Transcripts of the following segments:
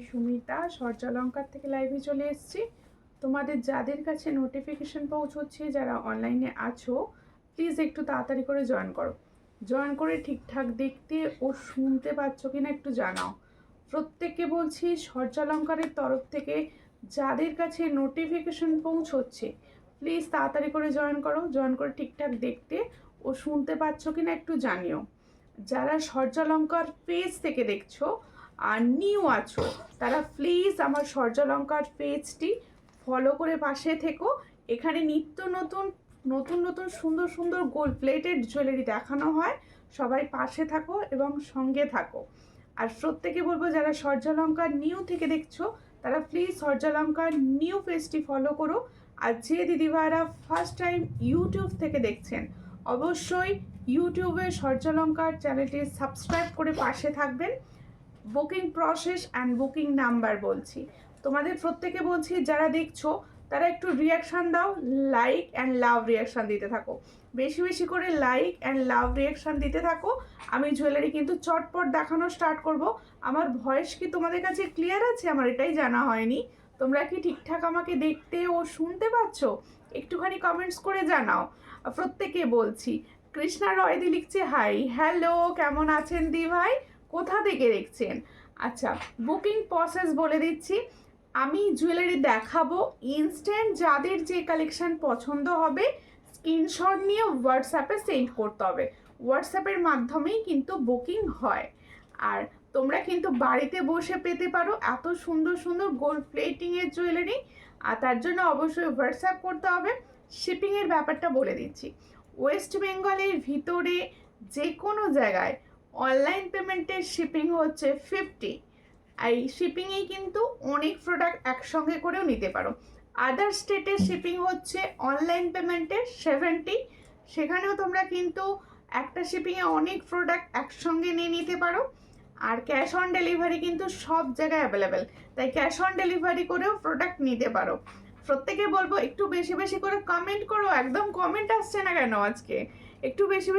সুমিতা সূর্যালঙ্কার থেকে লাইভে চলে এসেছি। তোমাদের যাদের কাছে নোটিফিকেশন পৌঁছচ্ছে, যারা অনলাইনে আছো, প্লিজ একটু তাড়াতাড়ি করে জয়েন করো। জয়েন করে ঠিকঠাক দেখতে ও শুনতে পাচ্ছ কিনা একটু জানাও। প্রত্যেককে বলছি, সূর্যালঙ্কারের তরফ থেকে যাদের কাছে নোটিফিকেশন পৌঁছচ্ছে, প্লিজ তাড়াতাড়ি করে জয়েন করো। জয়েন করে ঠিকঠাক দেখতে ও শুনতে পাচ্ছ কিনা একটু জানিও। যারা সূর্যালঙ্কার পেজ থেকে দেখছো আর নিউ আছো, তারা প্লিজ আমার সূর্যালঙ্কার পেজটি ফলো করে পাশে থেকো। এখানে নিত্য নতুন নতুন নতুন সুন্দর সুন্দর গোল্ড প্লেটেড জুয়েলারি দেখানো হয়। সবাই পাশে থাকো এবং সঙ্গে থাকো। আর প্রত্যেকে বলবো, যারা সূর্যালঙ্কার নিউ থেকে দেখছো, তারা প্লিজ সূর্যালঙ্কার নিউ পেজটি ফলো করো। আর যে দিদিভাইরা ফার্স্ট টাইম ইউটিউব থেকে দেখছেন, অবশ্যই ইউটিউবে সূর্যালঙ্কার চ্যানেলটি সাবস্ক্রাইব করে পাশে থাকবেন। Booking process and booking number বলছি, তোমাদের প্রত্যেকে বলছি, যারা দেখছো তারা একটু রিয়াকশান দাও, লাইক অ্যান্ড লাভ রিয়াকশান দিতে থাকো। বেশি বেশি করে লাইক অ্যান্ড লাভ রিয়াকশান দিতে থাকো। আমি জুয়েলারি কিন্তু চটপট দেখানো স্টার্ট করব। আমার ভয়েস কি তোমাদের কাছে ক্লিয়ার আছে? আমার এটাই জানা হয়নি। তোমরা কি ঠিকঠাক আমাকে দেখতে ও শুনতে পাচ্ছ? একটুখানি কমেন্টস করে জানাও। প্রত্যেকে বলছি, কৃষ্ণা রয়দি লিখছে হাই, হ্যালো, কেমন আছেন দি ভাই, কোথা থেকে দেখছেন? আচ্ছা, বুকিং প্রসেস বলে দিচ্ছি। আমি জুয়েলারি দেখাবো, ইনস্ট্যান্ট যাদের যে কালেকশন পছন্দ হবে স্ক্রিনশট নিয়ে হোয়াটসঅ্যাপে সেন্ড করতে হবে। হোয়াটসঅ্যাপের মাধ্যমেই কিন্তু বুকিং হয়। আর তোমরা কিন্তু বাড়িতে বসে পেতে পারো এত সুন্দর সুন্দর গোল্ড প্লেটিংয়ের জুয়েলারি। আর তার জন্য অবশ্যই হোয়াটসঅ্যাপ করতে হবে। শিপিংয়ের ব্যাপারটা বলে দিচ্ছি, ওয়েস্ট বেঙ্গলের ভিতরে যে কোনো জায়গায় অনলাইন পেমেন্টের শিপিং হচ্ছে 50। এই শিপিংয়েই কিন্তু অনেক প্রোডাক্ট একসঙ্গে করেও নিতে পারো। আদার স্টেটের শিপিং হচ্ছে অনলাইন পেমেন্টের 70। সেখানেও তোমরা কিন্তু একটা শিপিংয়ে অনেক প্রোডাক্ট একসঙ্গে নিয়ে নিতে পারো। আর ক্যাশ অন ডেলিভারি কিন্তু সব জায়গায় অ্যাভেলেবেল, তাই ক্যাশ অন ডেলিভারি করেও প্রোডাক্ট নিতে পারো। প্রত্যেকে বলবো, একটু বেশি বেশি করে কমেন্ট করো। একদম কমেন্ট আসছে না কেন আজকে? একটু বেশি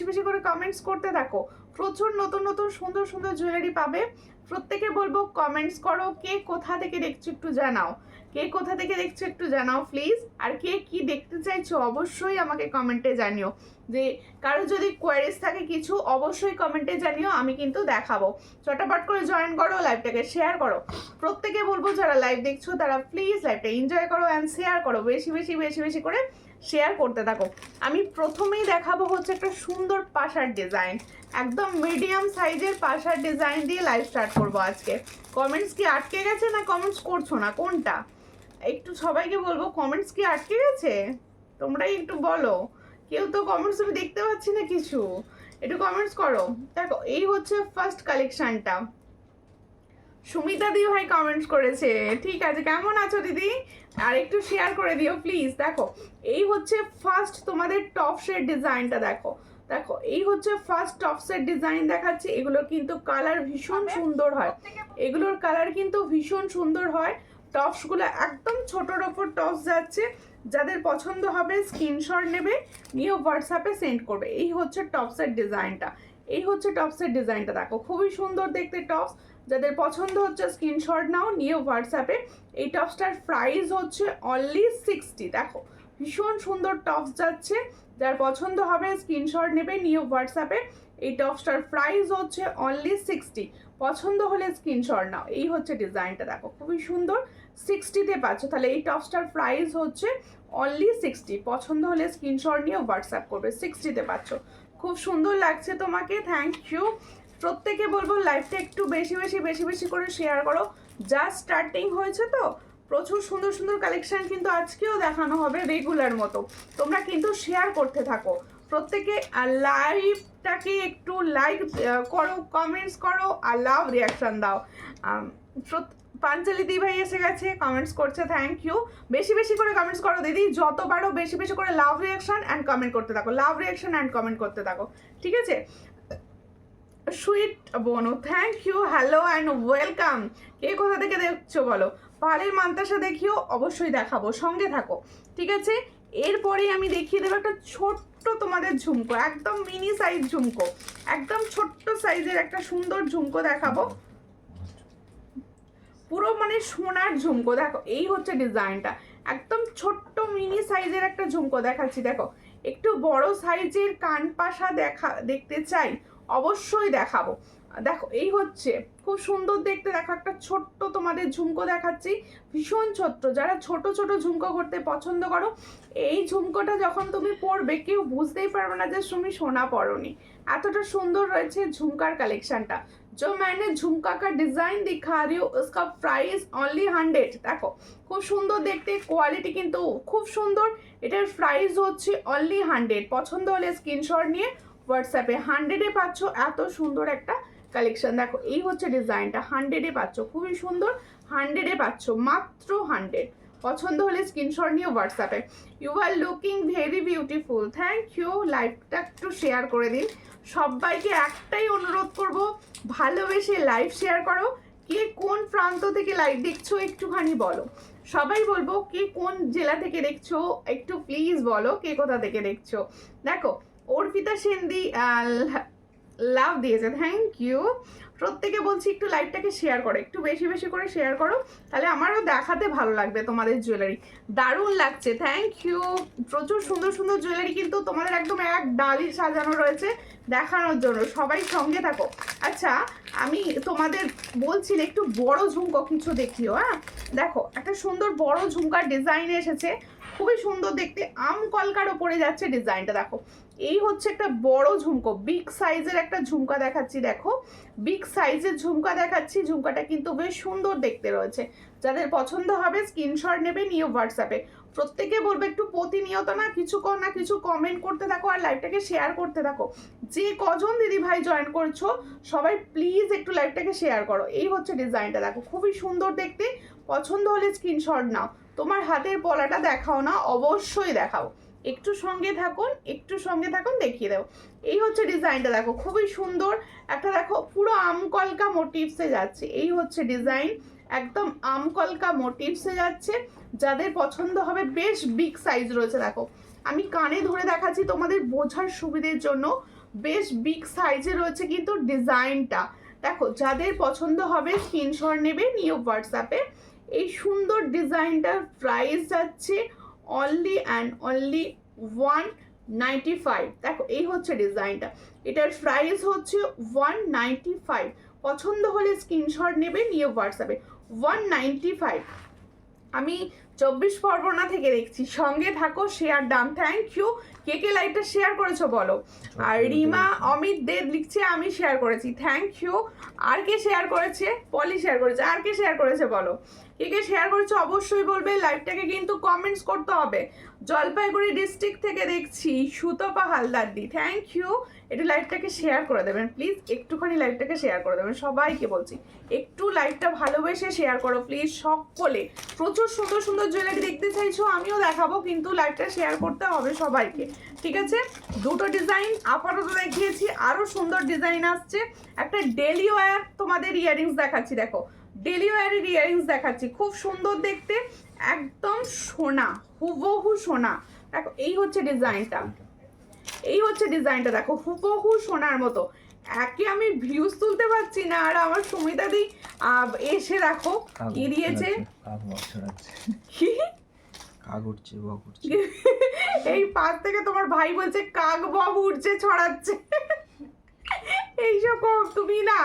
বেশি করে কমেন্টস করতে থাকো। প্রচুর নতুন নতুন সুন্দর সুন্দর জুয়েলারি পাবে। প্রত্যেকে বলবো কমেন্টস করো, কে কোথা থেকে দেখছো একটু জানাও। কে কোথা থেকে দেখছো একটু জানাও প্লিজ। আর কে কি দেখতে চাইছো অবশ্যই আমাকে কমেন্টে জানিও। যে কারো যদি কোয়ারিজ থাকে কিছু, অবশ্যই কমেন্টে জানিও, আমি কিন্তু দেখাবো। চটাপট করে জয়েন করো, লাইভটাকে শেয়ার করো। প্রত্যেকে বলবো, যারা লাইভ দেখছো তারা প্লিজ লাইভটা এনজয় করো অ্যান্ড শেয়ার করো। বেশি বেশি করে শেয়ার করতে থাকো। আমি প্রথমেই দেখাবো হচ্ছে একটা সুন্দর পাশার ডিজাইন, একদম মিডিয়াম সাইজের পাশার ডিজাইন দিয়ে লাইভ স্টার্ট করবো আজকে। কমেন্টস কি আটকে গেছে না কমেন্টস করছো না, কোনটা? একটু সবাইকে বলবো, কমেন্টস কি আটকে গেছে? তোমরাই একটু বলো। কেউ তো কমেন্টস আমি দেখতে পাচ্ছি না কিছু, একটু কমেন্টস করো। দেখো, এই হচ্ছে ফার্স্ট কালেকশনটা। সুমিতা দি ভাই কমেন্টস করেছে, ঠিক আছে, কেমন আছো দিদি? আর একটু শেয়ার করে দিও প্লিজ। দেখো, এই হচ্ছে ফার্স্ট তোমাদের টপসের ডিজাইনটা। দেখো দেখো, এই হচ্ছে ফার্স্ট টপসের ডিজাইন দেখাচ্ছি। এগুলোর কিন্তু কালার ভীষণ সুন্দর হয়, এগুলোর কালার কিন্তু ভীষণ সুন্দর হয়। টপসগুলো একদম ছোটোর ওপর টপস যাচ্ছে। যাদের পছন্দ হবে স্ক্রিনশট নেবে, নিয়ে হোয়াটসঅ্যাপে সেন্ড করবে। এই হচ্ছে টপসের ডিজাইনটা, এই হচ্ছে টপসের ডিজাইনটা। দেখো, খুবই সুন্দর দেখতে টপস। যাদের পছন্দ হচ্ছে স্ক্রিনশট নাও, নিয়ে হোয়াটসঅ্যাপে। এই টপসটার প্রাইস হচ্ছে অনলি 60। দেখো, ভীষণ সুন্দর টপস যাচ্ছে। যার পছন্দ হবে স্ক্রিনশট নেবে, নিয়ে হোয়াটসঅ্যাপে। এই টপসটার প্রাইস হচ্ছে অনলি 60। পছন্দ হলে স্ক্রিনশট নাও। এই হচ্ছে ডিজাইনটা, দেখো খুবই সুন্দর। 60তে পাচ্ছ, তাহলে এই টপসটার প্রাইস হচ্ছে অনলি 60। পছন্দ হলে স্ক্রিনশট নিয়ে হোয়াটসঅ্যাপ করবে। 60তে পাচ্ছ, খুব সুন্দর লাগছে তোমাকে, থ্যাংক ইউ। প্রত্যেকে বলবো লাইভটা একটু বেশি বেশি করে শেয়ার করো। জাস্ট স্টার্টিং হয়েছে তো, প্রচুর সুন্দর সুন্দর কালেকশন কিন্তু আজকেও দেখানো হবে রেগুলার মতো। তোমরা কিন্তু শেয়ার করতে থাকো প্রত্যেকে। আর লাইভটাকে একটু লাইক করো, কমেন্টস করো আর লাভ রিয়াকশান দাও। পাঞ্চালি দি ভাই এসে গেছে, কমেন্টস করছে, থ্যাংক ইউ। বেশি বেশি করে কমেন্টস করো দিদি, যত পারো বেশি বেশি করে লাভ রিয়াকশান অ্যান্ড কমেন্ট করতে থাকো, লাভ রিয়াকশান অ্যান্ড কমেন্ট করতে থাকো, ঠিক আছে? সুইট বনু, thank you, hello and welcome. কে কোথা থেকে দেখছো বলো। পালের মান্তাসা দেখিও, অবশ্যই দেখাবো, সঙ্গে থাকো, ঠিক আছে? এরপরে আমি দেখিয়ে দেবো একটা ছোট্ট তোমাদের ঝুমকো, একদম মিনি সাইজ ঝুমকো, একদম ছোট্ট সাইজের একটা সুন্দর ঝুমকো দেখাবো। পুরো মানে সোনার ঝুমকো। দেখো এই হচ্ছে ডিজাইনটা, একদম ছোট্ট মিনি সাইজের একটা ঝুমকো দেখাচ্ছি। দেখো একটু বড় সাইজের কান পাশা দেখতে চাই, অবশ্যই দেখাবো। দেখো এই হচ্ছে খুব সুন্দর দেখতে। দেখো একটা ছোট্ট তোমাদের ঝুমকো দেখাচ্ছি, ভীষণ ছোট্ট। যারা ছোট ছোট ঝুমকো করতে পছন্দ করো, এই ঝুমকোটা যখন তুমি পরবে কেউ বুঝতেই পারবে না যে তুমি সোনা পরোনি, এতটা সুন্দর রয়েছে ঝুমকার কালেকশনটা। जो मैंने झुमका का डिजाइन दिखा रही हूँ उसका प्राइस ओनली 100। देखो খুব সুন্দর দেখতে, কোয়ালিটি কিন্তু খুব সুন্দর। এটার প্রাইস হচ্ছে অনলি 100। পছন্দ হলে স্ক্রিনশট নিয়ে হোয়াটসঅ্যাপে 100-এ পাচ্ছ এত সুন্দর একটা কালেকশন। দেখো এই হচ্ছে ডিজাইনটা, 100-এ পাচ্ছ, খুবই সুন্দর। 100-এ পাচ্ছ, মাত্র 100। পছন্দ হলে স্ক্রিনশট নিয়ে হোয়াটসঅ্যাপে। You are looking very beautiful, thank you. লাইভটা একটু শেয়ার করে দিন। সবাইকে একটাই অনুরোধ করব, ভালোবেসে লাইভ শেয়ার করো। কে কোন প্রান্ত থেকে লাইভ দেখছো একটুখানি বলো। সবাই বলবো কে কোন জেলা থেকে দেখছো একটু প্লিজ বলো, কে কোথা থেকে দেখছো। দেখো অর্পিতা সেনদি লাভ দিয়েছে, থ্যাংক ইউ। প্রত্যেকে বলছি একটু লাইভটাকে শেয়ার করো, একটু বেশি বেশি করে শেয়ার করো, তাহলে আমারও দেখাতে ভালো লাগবে তোমাদের জুয়েলারি। দারুণ লাগছে, থ্যাংক ইউ। প্রচুর সুন্দর সুন্দর জুয়েলারি কিন্তু তোমাদের একদম এক ডালি সাজানো রয়েছে দেখানোর জন্য, সবাই সঙ্গে থাকো। আচ্ছা আমি তোমাদের বলছি একটু বড় ঝুমকো কিছু দেখিও। হ্যাঁ দেখো একটা সুন্দর বড় ঝুমকার ডিজাইন এসেছে, খুবই সুন্দর দেখতে, আম কলকার ওপরে যাচ্ছে ডিজাইনটা। দেখো এই হচ্ছে একটা বড় ঝুমকো, বিগ সাইজের একটা ঝুমকা দেখাচ্ছি। দেখো বিগ সাইজের ঝুমকা দেখাচ্ছি, ঝুমকাটা কিন্তু বেশ সুন্দর দেখতে রয়েছে। যাদের পছন্দ হবে স্ক্রিনশট নেবে, নিয়ে হোয়াটসঅ্যাপে। প্রত্যেকে বলবে একটু প্রতিনিয়ত না কিছু কমেন্ট করতে থাকো আর লাইভটাকে শেয়ার করতে থাকো। যে কজন দিদি ভাই জয়েন করছো সবাই প্লিজ একটু লাইভটাকে শেয়ার করো। এই হচ্ছে ডিজাইনটা, দেখো খুবই সুন্দর দেখতে। পছন্দ হলে স্ক্রিনশট নাও। তোমার হাতের পলাটা দেখাও না, অবশ্যই দেখাও। একটু সঙ্গে থাকুন দেখিয়ে দেবো। এই হচ্ছে ডিজাইনটা, দেখো খুবই সুন্দর একটা। দেখো পুরো আমকলকা মোটিভসে যাচ্ছে, এই হচ্ছে ডিজাইন, একদম আমকলকা মোটিভসে যাচ্ছে। যাদের পছন্দ হবে, বেশ বিগ সাইজ রয়েছে। দেখো আমি কানে ধরে দেখাচ্ছি তোমাদের বোঝার সুবিধের জন্য, বেশ বিগ সাইজে রয়েছে কিন্তু ডিজাইনটা। দেখো যাদের পছন্দ হবে স্ক্রিনশট নেবে, নিয়ে হোয়াটসঅ্যাপে। এই সুন্দর ডিজাইনটার প্রাইস যাচ্ছে অনলি অ্যান্ড অনলি 195। দেখো এই হচ্ছে ডিজাইনটা, এটার প্রাইস হচ্ছে 195। পছন্দ হলে স্ক্রিনশট নেবে, নিয়ে হোয়াটসঅ্যাপে। 195। আমি 24 পরগনা থেকে দেখছি, সঙ্গে থাকো, শেয়ার দাম। Thank you. কে কে লাইভটা শেয়ার করেছো বলো। আর রিমা অমিত দে লিখছে আমি শেয়ার করেছি, থ্যাংক ইউ। আর কে শেয়ার করেছে, পলি শেয়ার করেছে, আর কে শেয়ার করেছে বলো। কে কে শেয়ার করেছো অবশ্যই বলবে। লাইভটাকে কিন্তু কমেন্টস করতে হবে। জলপাইগুড়ি ডিস্ট্রিক্ট থেকে দেখছি সুতপা হালদার দি, থ্যাংক ইউ। একটু লাইভটাকে শেয়ার করে দেবেন প্লিজ, একটুখানি লাইভটাকে শেয়ার করে দেবেন। সবাইকে বলছি একটু লাইভটা ভালোবেসে শেয়ার করো প্লিজ সকলে। প্রচুর সুন্দর সুন্দর জুয়েলারি দেখতে চাইছো, আমিও দেখাবো, কিন্তু লাইভটা শেয়ার করতে হবে সবাইকে, ঠিক আছে। দুটো ডিজাইন আপাতত দেখিয়েছি, আরও সুন্দর ডিজাইন আসছে। একটা ডেলি ওয়্যার তোমাদের ইয়ারিংস দেখাচ্ছি। দেখো ডেলি ওয়্যারের ইয়ারিংস দেখাচ্ছি, খুব সুন্দর দেখতে, একদম সোনা, হুবহু সোনা। দেখো এই হচ্ছে ডিজাইনটা, দেখো হুবহু সোনার মতো। একে আমি ভিউজ তুলতে পারছি না, আর আমার সুমিতা দি এসে দেখো কি দিয়েছে, কি এই পাশ থেকে তোমার ভাই বলছে কাক বক উঠছে ছড়াচ্ছে। এইসব তুমি না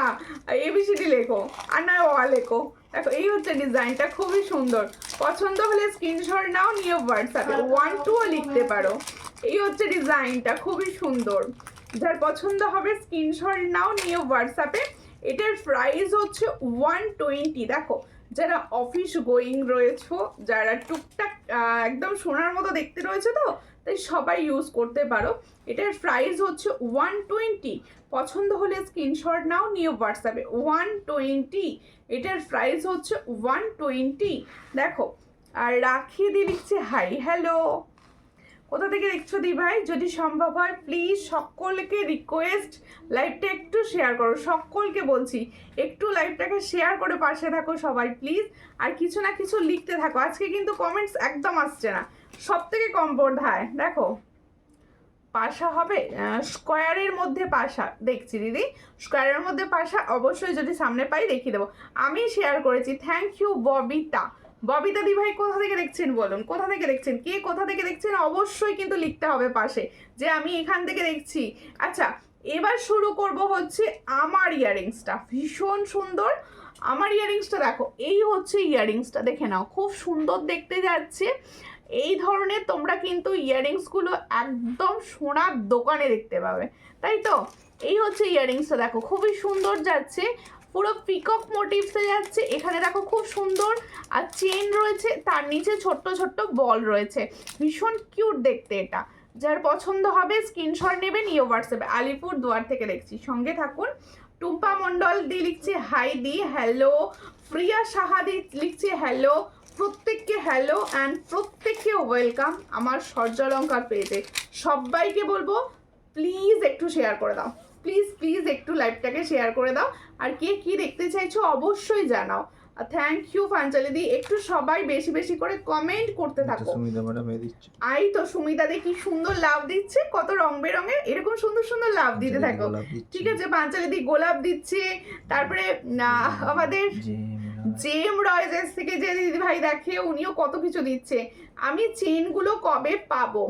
এবিসিডি লেখো আর না লেখো। দেখো এই হচ্ছে ডিজাইনটা, খুবই সুন্দর। পছন্দ হলে স্ক্রিনশট নাও, নিয়ে হোয়াটসঅ্যাপে 1-2 লিখতে পারো। এই হচ্ছে ডিজাইনটা, খুবই সুন্দর। যার পছন্দ হবে স্ক্রিনশট নাও, নিয়ে হোয়াটসঅ্যাপে। এটার প্রাইস হচ্ছে 120। দেখো যারা অফিস গোয়িং রয়েছো, যারা টুকটাক একদম সোনার মতো দেখতে রয়েছে, তো তাই সবাই ইউজ করতে পারো। এটার প্রাইস হচ্ছে 120। পছন্দ হলে স্ক্রিনশট নাও, নিয়ে হোয়াটসঅ্যাপে। 120, এটার প্রাইস হচ্ছে 120। দেখো আর রাখি দি লিখছে হাই, হ্যালো, কোথা থেকে দেখছো দি ভাই। যদি সম্ভব হয় প্লিজ সকলকে রিকোয়েস্ট লাইভটা একটু শেয়ার করো, সকলকে বলছি একটু লাইভটাকে শেয়ার করে পাশে থাকো সবাই প্লিজ। আর কিছু না কিছু লিখতে থাকো, আজকে কিন্তু কমেন্টস একদম আসছে না, সব থেকে কম বোধ হয়। দেখো পাশা হবে, স্কোয়ারের মধ্যে পাশা দেখছি দিদি, স্কোয়ারের মধ্যে পাশা অবশ্যই যদি সামনে পাই দেখিয়ে দেবো। আমি শেয়ার করেছি, থ্যাংক ইউ ববিতা। ববিতা দি ভাই কোথা থেকে দেখছেন বলুন, কোথা থেকে দেখছেন, কে কোথা থেকে দেখছেন অবশ্যই কিন্তু লিখতে হবে পাশে যে আমি এখান থেকে দেখছি। আচ্ছা এবার শুরু করব হচ্ছে আমার ইয়াররিংসটা, ভীষণ সুন্দর। আমার ইয়াররিংসটা দেখো, এই হচ্ছে ইয়াররিংসটা, দেখে নাও খুব সুন্দর দেখতে যাচ্ছে। এই ধরনের তোমরা কিন্তু ইয়াররিংসগুলো একদম সোনার দোকানে দেখতে পাবে, তাই তো? এই হচ্ছে ইয়াররিংসটা, দেখো খুবই সুন্দর যাচ্ছে, পুরো পিকক মোটিভসে যাচ্ছে। এখানে দেখো খুব সুন্দর আর চেন রয়েছে, তার নিচে ছোট্ট ছোট্ট বল রয়েছে, ভীষণ কিউট দেখতে। এটা যার পছন্দ হবে স্ক্রিনশট নেবেন, ইয়ে হোয়াটসঅ্যাপে। আলিপুর দুয়ার থেকে দেখছি, সঙ্গে থাকুন। টুম্পা মণ্ডল দি লিখছে হাই দি, হ্যালো। প্রিয়া সাহাদি লিখছে হ্যালো। প্রত্যেককে হ্যালো অ্যান্ড প্রত্যেককে ওয়েলকাম আমার সূর্যালঙ্কার পেজে। সবাইকে বলবো প্লিজ একটু শেয়ার করে দাও, প্লিজ প্লিজ একটু লাইভটাকে শেয়ার করে দাও। আর কে কি দেখতে চাইছো অবশ্যই জানাও। থ্যাংক ইউ ফাঞ্চালি দি, একটু সবাই বেশি বেশি করে কমেন্ট করতে থাকো। আই তো সুমিতা দি কি সুন্দর লাভ দিচ্ছে, কত রং বেরঙের, এরকম সুন্দর সুন্দর লাভ দিতে থাকো। ঠিক আছে, পাঞ্চালি দি গোলাপ দিচ্ছে, তারপরে আমাদের জেম রয়েজেস থেকে যে দিদি ভাই দেখে উনিও কত কিছু দিচ্ছে। আমি চেনগুলো কবে পাবো?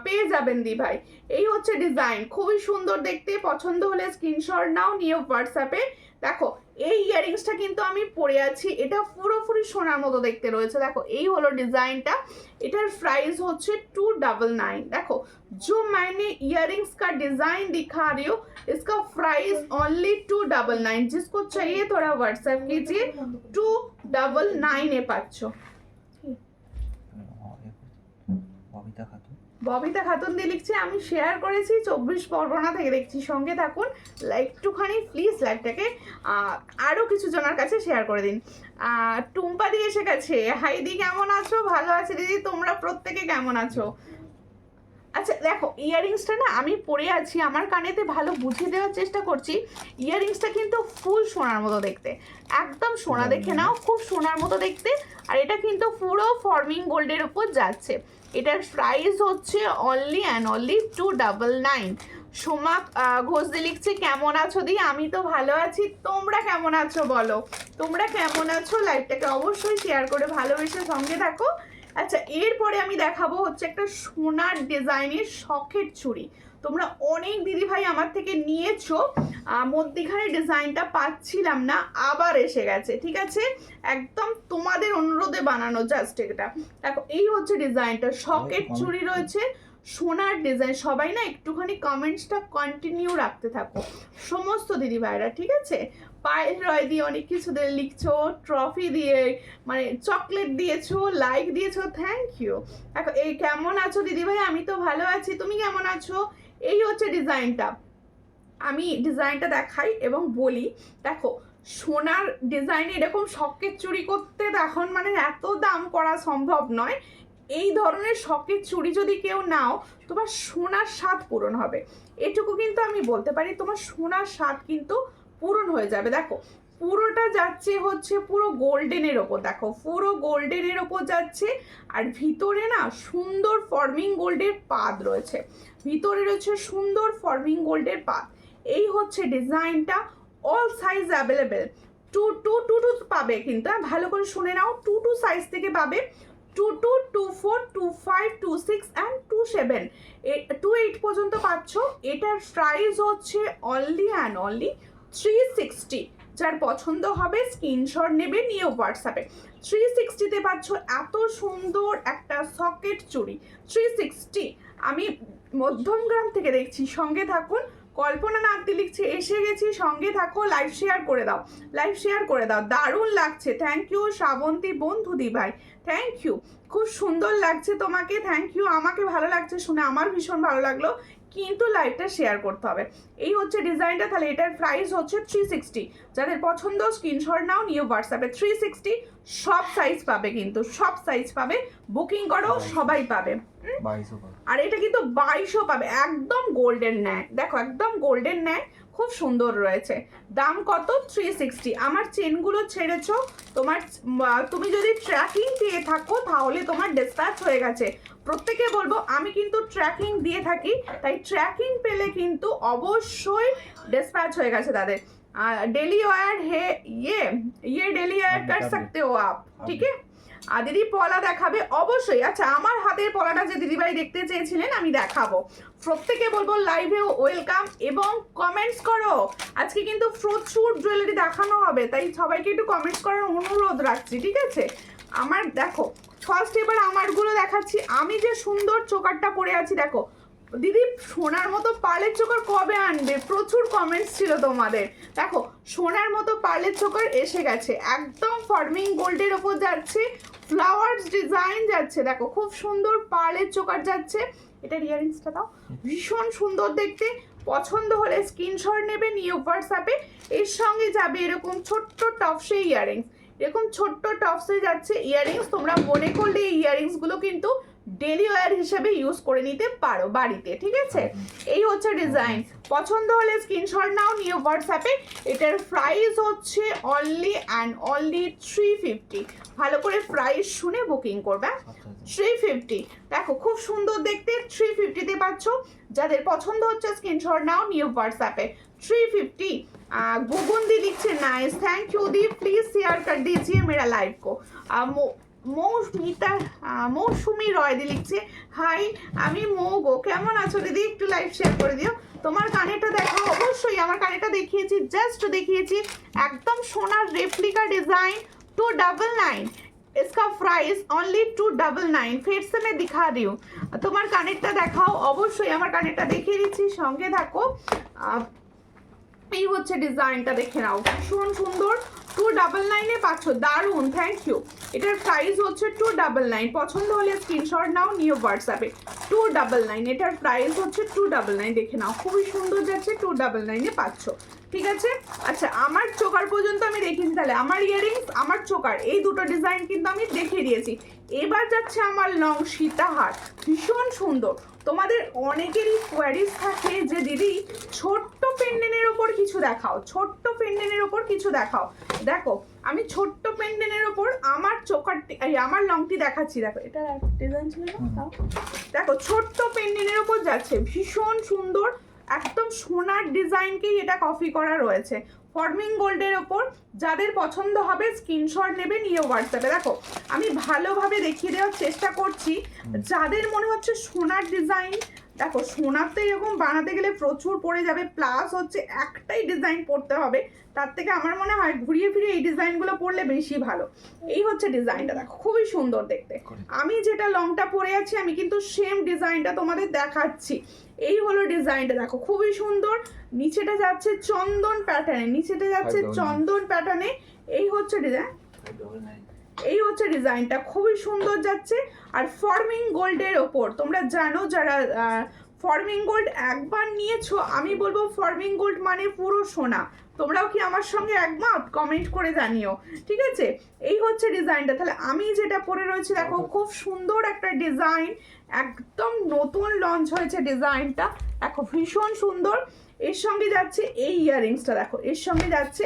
পেয়ে যাবেন দি ভাই। এই হচ্ছে ডিজাইন, খুবই সুন্দর দেখতে, পছন্দ হলে স্ক্রিনশট নাও, নিয়ে হোয়াটসঅ্যাপে। দেখো এই ইয়াররিংসটা কিন্তু আমি পরে আছি, এটা পুরোপুরি সোনার মতো দেখতে রয়েছে। দেখো এই হলো ডিজাইনটা, এটার প্রাইস হচ্ছে 299। দেখো जो मैंने इयररिंग्स का डिजाइन दिखा रही हूँ इसका प्राइस ओनली 299। जिसको चाहिए थोड़ा व्हाट्सएप कीजिए, 299 এ পাচ্ছ। ববিতা খাতুন দিয়ে লিখছে আমি শেয়ার করেছি 24 পরগনা থেকে দেখছি, সঙ্গে থাকুন। একটুখানি প্লিজ লাইভটাকে আরও কিছু জনের কাছে শেয়ার করে দিন। টুম্পা দিয়ে এসে গেছে, হাইদি কেমন আছো? ভালো আছে দিদি, তোমরা প্রত্যেকে কেমন আছো? আচ্ছা দেখো ইয়াররিংসটা না আমি পরে আছি, আমার কানেতে ভালো বুঝিয়ে দেওয়ার চেষ্টা করছি। ইয়াররিংসটা কিন্তু ফুল সোনার মতো দেখতে, একদম সোনা, দেখে নাও খুব সোনার মতো দেখতে। আর এটা কিন্তু পুরো ফর্মিং গোল্ডের উপর যাচ্ছে। এটার প্রাইস হচ্ছে only and only 299। Soma Ghosh দি লিখছে কেমন আছো দি? আমি তো ভালো আছি, তোমরা কেমন আছো বলো, তোমরা কেমন আছো? লাইভটাকে অবশ্যই শেয়ার করে ভালোবেসে সঙ্গে থাকো। আচ্ছা এরপরে আমি দেখাবো হচ্ছে একটা সোনার ডিজাইনের শখের চুড়ি। তোমরা অনেক দিদি ভাই আমার থেকে নিয়েছো, মধ্যিখানে ডিজাইনটা পাচ্ছিলাম না, আবার এসে গেছে। ঠিক আছে, একদম তোমাদের অনুরোধে বানানো জাস্ট এটা। দেখো এই হচ্ছে ডিজাইনটা, শখের চুড়ি রয়েছে, সোনার ডিজাইন। সবাই না একটুখানি কমেন্টসটা কন্টিনিউ রাখতে থাকো সমস্ত দিদি ভাইরা, ঠিক আছে? পায়েল রয় দিয়ে অনেক কিছু লিখছো, ট্রফি দিয়ে মানে চকলেট দিয়েছো, লাইক দিয়েছো, থ্যাংক ইউ। দেখো এই কেমন আছো দিদি ভাই? আমি তো ভালো আছি, তুমি কেমন আছো? এই হচ্ছে ডিজাইনটা, আমি ডিজাইনটা দেখাই এবং বলি। দেখো সোনার ডিজাইনে এরকম শখের চুড়ি করতে এখন মানে এত দাম করা সম্ভব নয়। এই ধরনের শখের চুড়ি যদি কেউ নাও তোমার সোনার স্বাদ পূরণ হবে, এটুকু কিন্তু আমি বলতে পারি, তোমার সোনার স্বাদ কিন্তু পূরণ হয়ে যাবে। দেখো পুরোটা যাচ্ছে হচ্ছে পুরো গোল্ডেনের ওপর, দেখো পুরো গোল্ডেনের ওপর যাচ্ছে। আর ভিতরে না সুন্দর ফর্মিং গোল্ডের পাত রয়েছে, ভিতরে রয়েছে সুন্দর ফর্মিং গোল্ডের পাত। এই হচ্ছে ডিজাইনটা, অল সাইজ অ্যাভেলেবেল। 2 পাবে কিন্তু, ভালো করে শুনে নাও, 2 সাইজ থেকে পাবে, 22, 24, 25, 26 অ্যান্ড 27, 28 পর্যন্ত পাচ্ছ। এটার প্রাইস হচ্ছে অনলি অ্যান্ড অনলি 360। যার পছন্দ হবে স্ক্রিনশট নেবে, নিয়ে হোয়াটসঅ্যাপে। 360-তে পাচ্ছ এত সুন্দর একটা সকেট চুড়ি। 360 আমি মধ্যমগ্রাম থেকে দেখছি, সঙ্গে থাকুন। কল্পনা নাগদি লিখছে এসে গেছি, সঙ্গে থাকো, লাইভ শেয়ার করে দাও, লাইভ শেয়ার করে দাও। দারুণ লাগছে, থ্যাংক ইউ শ্রাবন্তী বন্ধু দি ভাই, থ্যাংক ইউ, খুব সুন্দর লাগছে তোমাকে, থ্যাংক ইউ। আমাকে ভালো লাগছে শুনে, আমার ভীষণ ভালো লাগলো, কিন্তু লাইভটা শেয়ার করতে হবে। এই হচ্ছে ডিজাইনটা, তাহলে এটার প্রাইস হচ্ছে 360। যাদের পছন্দ স্ক্রিনশট নাও, নিয়ে হোয়াটসঅ্যাপে। 360 সব সাইজ পাবে, কিন্তু সব সাইজ পাবে, বুকিং করো সবাই পাবে। আর এটা কিন্তু 2200 পাবে, একদম গোল্ডেন ন্যায়, দেখো একদম গোল্ডেন ন্যায়, খুব সুন্দর রয়েছে। দাম কত? 360। আমার চেনগুলো ছেড়েছো, তুমি যদি ট্র্যাকিং দিয়ে থাকো তাহলে তোমার ডিসপ্যাচ হয়ে গেছে। প্রত্যেকে বলবো আমি কিন্তু ট্র্যাকিং দিয়ে থাকি, তাই ট্র্যাকিং পেলে কিন্তু অবশ্যই ডিসপ্যাচ হয়ে গেছে তাদের। डेली वेयर है ये डेली वेयर कर सकते हो आप, ठीक है। আর দিদি পলা দেখাবে অবশ্যই। আচ্ছা, আমার হাতের পলাটা যে দিদিভাই দেখতে চেয়েছিলেন আমি দেখাবো। প্রত্যেকে বলবো লাইভে ওয়েলকাম এবং কমেন্টস করো। আজকে কিন্তু প্রচুর জুয়েলারি দেখানো হবে, তাই সবাইকে একটু কমেন্টস করার অনুরোধ রাখছি, ঠিক আছে। আমার দেখো ফার্স্ট এবার আমারগুলো দেখাচ্ছি। আমি যে সুন্দর চোকারটা পরে আছি দেখো। দিদি সোনার মতো পার্লের চোকার কবে আনবে? প্রচুর কমেন্টস ছিল তোমাদের। দেখো সোনার মতো পার্লের চোকার এসে গেছে, একদম ফর্মিং গোল্ডের ওপর যাচ্ছে, ফ্লাওয়ার্স ডিজাইন যাচ্ছে। দেখো খুব সুন্দর পার্লের চোকার যাচ্ছে। এটার ইয়ারিংসটা দাও, ভীষণ সুন্দর দেখতে। পছন্দ হলে স্ক্রিনশট নেবে, নিয়ে হোয়াটসঅ্যাপে। এর সঙ্গে যাবে এরকম ছোট্ট টপসে ইয়ারিংস, এরকম ছোট্ট টপসে যাচ্ছে ইয়ারিংস। তোমরা মনে করলে এই ইয়ারিংসগুলো কিন্তু ডেলি ওয়্যার হিসেবে ইউজ করে নিতে পারো বাড়িতে, ঠিক আছে। এই হচ্ছে ডিজাইন। পছন্দ হলে স্ক্রিনশট নাও, নিয়ে হোয়াটসঅ্যাপে। এটার প্রাইস হচ্ছে অনলি অ্যান্ড অনলি 350। ভালো করে প্রাইস শুনে বুকিং করবে। 350। দেখো খুব সুন্দর দেখতে, 350-তে পাচ্ছ। যাদের পছন্দ হচ্ছে স্ক্রিনশট নাও, নিয়ে হোয়াটসঅ্যাপে। 350। गुगुन दी लिखছে नाइस, थैंक यू दी, प्लीज शेयर कर दीजिए मेरा लाइव को। মৌসুমি রয় দি লিখছে হাই, আমি মৌ গো, কেমন আছো দিদি? একটু লাইভ শেয়ার করে দিও। তোমার কানেরটা দেখাও। অবশ্যই আমার কানেরটা দেখিয়েছি, জাস্ট দেখিয়েছি। একদম সোনার রেপ্লিকা ডিজাইন, 299। इसका प्राइस ओनली 299। फिर से मैं दिखा रही हूँ। তোমার কানেরটা দেখাও। অবশ্যই আমার কানেরটা দেখিয়ে দিচ্ছি, সঙ্গে থাকো। এই হচ্ছে ডিজাইনটা, দেখে নাও, ভীষণ সুন্দর। 299-এ পাচ্ছ, দারুন, থ্যাংক ইউ। এটার প্রাইস হচ্ছে 299। পছন্দ হলে স্ক্রিনশট নাও, নিয়ে হোয়াটসঅ্যাপে। 299, এটার প্রাইস হচ্ছে 299। দেখে নাও খুবই সুন্দর যাচ্ছে, 299-এ পাচ্ছ, ঠিক আছে। আচ্ছা, আমার চোকার পর্যন্ত আমি দেখিয়েছি, তাহলে আমার ইয়ারিংস, আমার চোকার, এই দুটো ডিজাইন কিন্তু আমি দেখিয়ে দিয়েছি। এবার যাচ্ছে আমার লং সীতাহার, ভীষণ সুন্দর। তোমাদের অনেকেরই কোয়ারিজ থাকে যে দিদি ছোট্ট পেন্ডেন্টের ওপর কিছু দেখাও, ছোট্ট পেন্ডেন্টের ওপর কিছু দেখাও। দেখো আমি ছোট্ট পেন্ডেন্টের ওপর আমার চোকারটি, আমার লংটি দেখাচ্ছি। দেখো এটা ডিজাইন ছিল না, দেখো ছোট্ট পেন্ডেন্টের ওপর যাচ্ছে, ভীষণ সুন্দর। একদম সোনার ডিজাইনকেই এটা কপি করা রয়েছে, ফর্মিং গোল্ডের ওপর। যাদের পছন্দ হবে স্ক্রিনশট নেবে, নিয়ে হোয়াটসঅ্যাপে। দেখো আমি ভালোভাবে দেখিয়ে দেওয়ার চেষ্টা করছি। যাদের মনে হচ্ছে সোনার ডিজাইন, দেখো সোনার তো এরকম বানাতে গেলে প্রচুর পড়ে যাবে, প্লাস হচ্ছে একটাই ডিজাইন পড়তে হবে, তার থেকে আমার মনে হয় ঘুরিয়ে ফিরে এই ডিজাইনগুলো পরলে বেশি ভালো। এই হচ্ছে ডিজাইনটা, দেখো খুবই সুন্দর দেখতে। আমি যেটা লংটা পরে আছি আমি কিন্তু সেম ডিজাইনটা তোমাদের দেখাচ্ছি। এই হলো ডিজাইনটা, দেখো খুবই সুন্দর। নিচেটা যাচ্ছে চন্দন প্যাটার্নে, নিচেটা যাচ্ছে চন্দন প্যাটার্নে। এই হচ্ছে ডিজাইন, এই হচ্ছে ডিজাইনটা, খুবই সুন্দর যাচ্ছে। আর ফর্মিং গোল্ডের ওপর, তোমরা জানো যারা ফর্মিং গোল্ড একবার নিয়েছো, আমি বলবো ফর্মিং গোল্ড মানে পুরো সোনা। তোমরাও কি আমার সঙ্গে একমত? কমেন্ট করে জানিও, ঠিক আছে। এই হচ্ছে ডিজাইনটা। তাহলে আমি যেটা পরে রয়েছে দেখো, খুব সুন্দর একটা ডিজাইন, একদম নতুন লঞ্চ হয়েছে ডিজাইনটা, দেখো ভীষণ সুন্দর। এর সঙ্গে যাচ্ছে এই ইয়ারিংসটা, দেখো এর সঙ্গে যাচ্ছে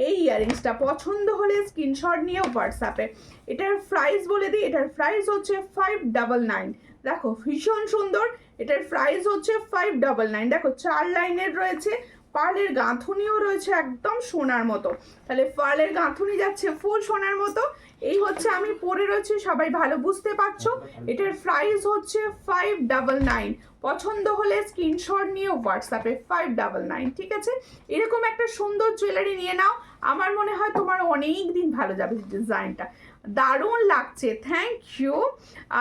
এই ইয়ারিংসটা। পছন্দ হলে স্ক্রিনশট নিয়ে হোয়াটসঅ্যাপে। এটার প্রাইস বলে দিই, এটার প্রাইস হচ্ছে 599। দেখো ভীষণ সুন্দর, এটার প্রাইস হচ্ছে 599। দেখো 4 লাইনের রয়েছে, পার্লের গাঁথুনিও রয়েছে একদম সোনার মতো। তাহলে পার্লের গাঁথুনি যাচ্ছে ফুল সোনার মতো। এই হচ্ছে আমি পরে রয়েছি, সবাই ভালো বুঝতে পারছো। এটার প্রাইস হচ্ছে 599। পছন্দ হলে স্ক্রিনশট নিয়ে হোয়াটসঅ্যাপে 599, ঠিক আছে। এরকম একটা সুন্দর জুয়েলারি নিয়ে নাও, আমার মনে হয় তোমার অনেক দিন ভালো যাবে। ডিজাইনটা দারুণ লাগছে, থ্যাংক ইউ।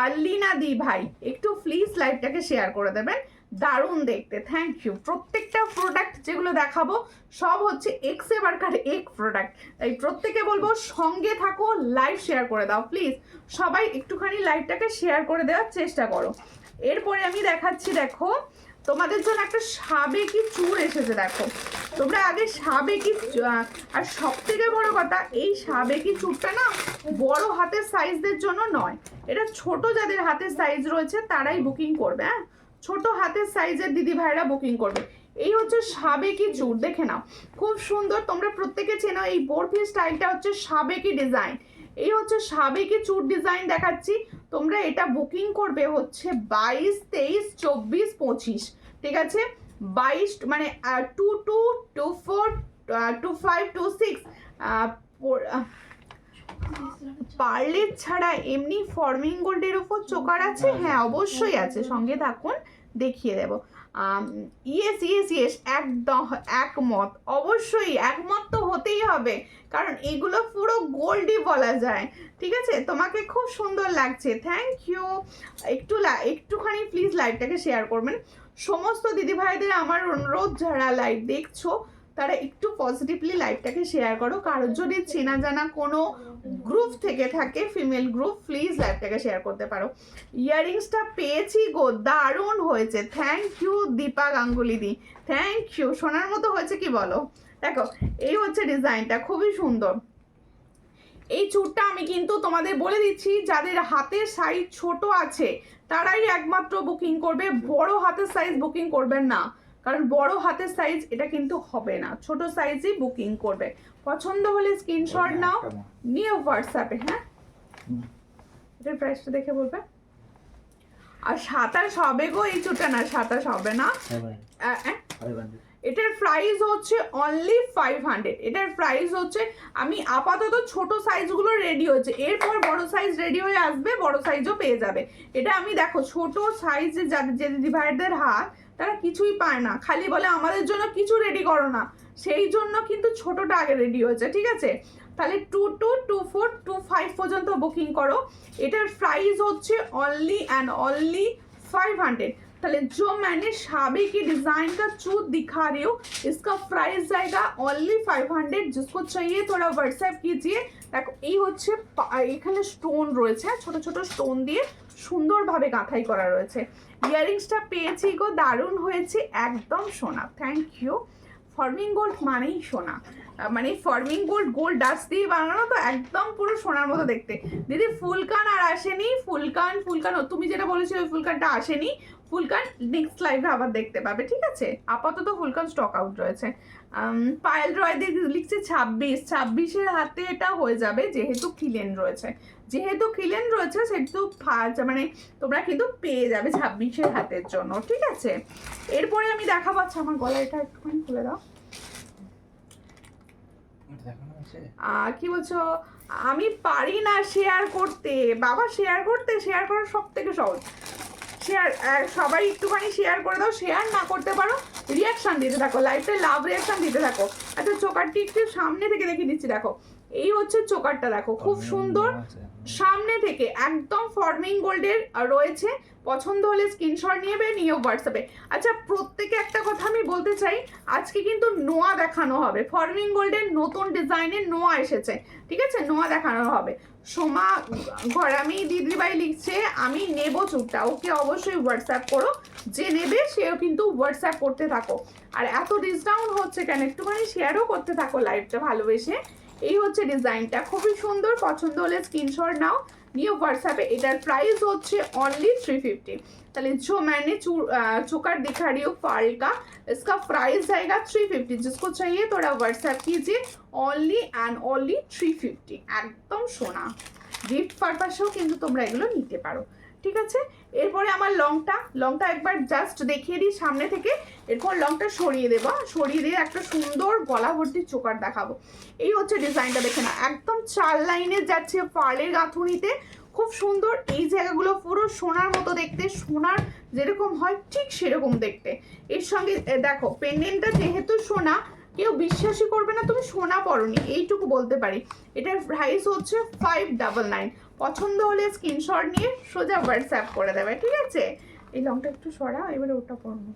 আর লীনা দি ভাই একটু প্লিজ লাইভটাকে শেয়ার করে দেবেন, দারুণ দেখতে, থ্যাংক ইউ। প্রত্যেকটা প্রোডাক্ট যেগুলো দেখাবো সব হচ্ছে এক্সে বারকার এক প্রোডাক্ট, তাই প্রত্যেকে বলবো সঙ্গে থাকো, লাইভ শেয়ার করে দাও প্লিজ। সবাই একটুখানি লাইভটাকে শেয়ার করে দেওয়ার চেষ্টা করো। এরপরে আমি দেখাচ্ছি, দেখো তোমাদের জন্য একটা সাবেকি চূড় এসেছে। দেখো তোমরা আগে সাবেকি, আর সব থেকে বড় কথা এই সাবেকি চূড়টা না বড় হাতের সাইজদের জন্য নয়, এটা ছোট যাদের হাতের সাইজ রয়েছে তারাই বুকিং করবে। হ্যাঁ, ছোট হাতের সাইজের দিদি ভাইরা বুকিং করবে। এই হচ্ছে সাবেকি চুড়, দেখে নাও খুব সুন্দর। তোমরা প্রত্যেকে চেনো এই বরফি স্টাইলটা হচ্ছে সাবেকি ডিজাইন। এই হচ্ছে সাবেকি চুড় ডিজাইন দেখাচ্ছি। তোমরা এটা বুকিং করবে হচ্ছে 22, 23, 24, 25, ঠিক আছে? 22 মানে 22, 24, 25, 26 পার্লের ছাড়া এমনি ফর্মিং গোল্ডের উপর চোকার আছে? হ্যাঁ অবশ্যই আছে, সঙ্গে থাকুন দেখিয়ে দেব। ইয়েস ইয়েস ইয়েস, একদম একমত, অবশ্যই একমত তো হতেই হবে, কারণ এগুলো পুরো গোল্ডই বলা যায়, ঠিক আছে? তোমাকে খুব সুন্দর লাগছে, থ্যাংক ইউ। একটুখানি প্লিজ লাইভটাকে শেয়ার করবেন। সমস্ত দিদিভাইদের আমার অনুরোধ, যারা লাইভ দেখছো তারা একটু পজিটিভলি লাইভটাকে শেয়ার করো। কারোর যদি চেনা জানা কোনো গ্রুপ থেকে থাকে, ফিমেল গ্রুপ, প্লিজ লাইভটাকে শেয়ার করতে পারো। ইয়াররিংসটা পেয়েছি গো, দারুণ হয়েছে, থ্যাংক ইউ দীপা গাঙ্গুলি দি, থ্যাংক ইউ। সোনার মতো হয়েছে কি বলো? দেখো এই হচ্ছে ডিজাইনটা, খুবই সুন্দর। এই চুড়টা আমি কিন্তু তোমাদের বলে দিচ্ছি, যাদের হাতের সাইজ ছোট আছে তারাই একমাত্র বুকিং করবে, বড় হাতের সাইজ বুকিং করবেন না, কারণ বড় হাতের সাইজ এটা কিন্তু হবে না, ছোট সাইজই বুকিং করবে। পছন্দ হলে স্ক্রিনশট নাও, নিয়ে হোয়াটসঅ্যাপে। হ্যাঁ এটার প্রাইসটা দেখে বলবে। আর 27 হবে গো, এই চুড়টা না 27 হবে না। এটার প্রাইস হচ্ছে অনলি 500। এটার প্রাইস হচ্ছে, আমি আপাতত ছোট সাইজগুলো রেডি হচ্ছে, এরপর বড় সাইজ রেডি হয়ে আসবে, বড় সাইজও পেয়ে যাবে। এটা আমি দেখো ছোট সাইজে যাদের যে ডিভাইডার হাত তারা কিছুই পায় না, খালি বলে আমাদের জন্য কিছু রেডি করো না, সেই জন্য কিন্তু ছোটটা আগে রেডি হয়েছে, ঠিক আছে? তাহলে 22, 24, 25 পর্যন্ত বুকিং করো। এটার প্রাইস হচ্ছে অনলি অ্যান্ড অনলি 500। ताले जो मैंने शाबी की डिजाइन का चूत दिखा रही हूँ इसका प्राइस जाएगा ओनली 500। जिसको चाहिए थोड़ा व्हाट्सएप कीजिए। देखो এই হচ্ছে এখানে স্টোন রয়েছে, ছোট ছোট স্টোন দিয়ে সুন্দরভাবে গাঁথাই করা রয়েছে। ইয়ারিংসটা পেয়েছি গো, দারুণ হয়েছে, একদম সোনা, থ্যাংক ইউ। ফর্মিং গোল্ড মানেই সোনা, মানে ফর্মিং গোল্ড গোল্ড ডাস্ট দিয়ে বানানো, তো একদম পুরো সোনার মতো দেখতে। দিদি ফুলকান আর আসেনি, ফুলকান তুমি যেটা বলেছিলে ওই ফুলকানটা আসেনি, ফুলকান নেক্সট লাইভে আবার দেখতে পাবে, ঠিক আছে? আপাতত ফুলকান স্টক আউট রয়েছে। পায়েল রয় লিখছে 26 হাতে এটা হয়ে যাবে, যেহেতু খিলেন রয়েছে, সেহেতু মানে তোমরা কিন্তু পেয়ে যাবে 26 হাতের জন্য, ঠিক আছে? এরপরে আমি দেখাবো, আচ্ছা আমার গলা এটা একটুখানি খুলে দাও। কি বলছো? আমি পারি না শেয়ার করতে, বাবা শেয়ার করা সব থেকে সহজ। শেয়ার সবাই একটুখানি শেয়ার করে দাও, শেয়ার না করতে পারো রিয়াকশান দিতে থাকো, লাইভে লাভ রিয়াকশান দিতে থাকো। আচ্ছা চোকারটি একটু সামনে থেকে দেখিয়ে দিচ্ছি, দেখো এই হচ্ছে চোকারটা, দেখো খুব সুন্দর সামনে থেকে, একদম ফর্মিং গোল্ডের রয়েছে। পছন্দ হলে স্ক্রিনশট নিয়ে হোয়াটসঅ্যাপে। আচ্ছা প্রত্যেকে একটা কথা আমি বলতে চাই, আজকে কিন্তু নোয়া দেখানো হবে, ফর্মিং গোল্ডের নতুন ডিজাইনের নোয়া এসেছে, ঠিক আছে? নোয়া দেখানো হবে। সোমা ঘরামি দিদিভাই লিখছে আমি নেব চুপটা, ওকে অবশ্যই হোয়াটসঅ্যাপ করো, যে নেবে সেও কিন্তু হোয়াটসঅ্যাপ করতে থাকো। আর এত ডিসকাউন্ট হচ্ছে কেন, একটুখানি শেয়ারও করতে থাকো লাইভটা ভালোবেসে। এই হচ্ছে ডিজাইনটা, খুবই সুন্দর, পছন্দ হলে স্ক্রিনশট নাও, নিয়ে व्हाट्सएप। এটার প্রাইস হচ্ছে অনলি 350। তাহলে जो मैंने चोकर दिखा रही हूँ पर्ल का, इसका प्राइस आएगा 350। जिसको चाहिए थोड़ा व्हाट्सएप कीजिए, ओनली एंड ओनली 350। একদম সোনা, গিফট পারপাসেও কিন্তু তোমরা এগুলো নিতে পারো, ঠিক আছে? এরপরে আমার লংটা একবার জাস্ট দেখিয়ে দিই সামনে থেকে, এরপর লংটা সরিয়ে দেবো, সরিয়ে দিয়ে একটা সুন্দর গলা ভর্তি চোকার দেখাবো। এই হচ্ছে ডিজাইনটা, দেখে না একদম 4 লাইনে যাচ্ছে পার্লের গাঁথুনিতে, খুব সুন্দর। এই জায়গাগুলো পুরো সোনার মতো দেখতে, সোনার যেরকম হয় ঠিক সেরকম দেখতে। এর সঙ্গে দেখো পেন্ডেন্টটা যেহেতু সোনা, কেউ বিশ্বাসই করবে না তুমি সোনা পরনি, এইটুকু বলতে পারি। এটার প্রাইস হচ্ছে 599। পছন্দ হলে স্ক্রিনশট নিয়ে সোজা হোয়াটসঅ্যাপ করে দেবে, ঠিক আছে? এই লংটা একটু সরা, এবারে ওটা পরবো।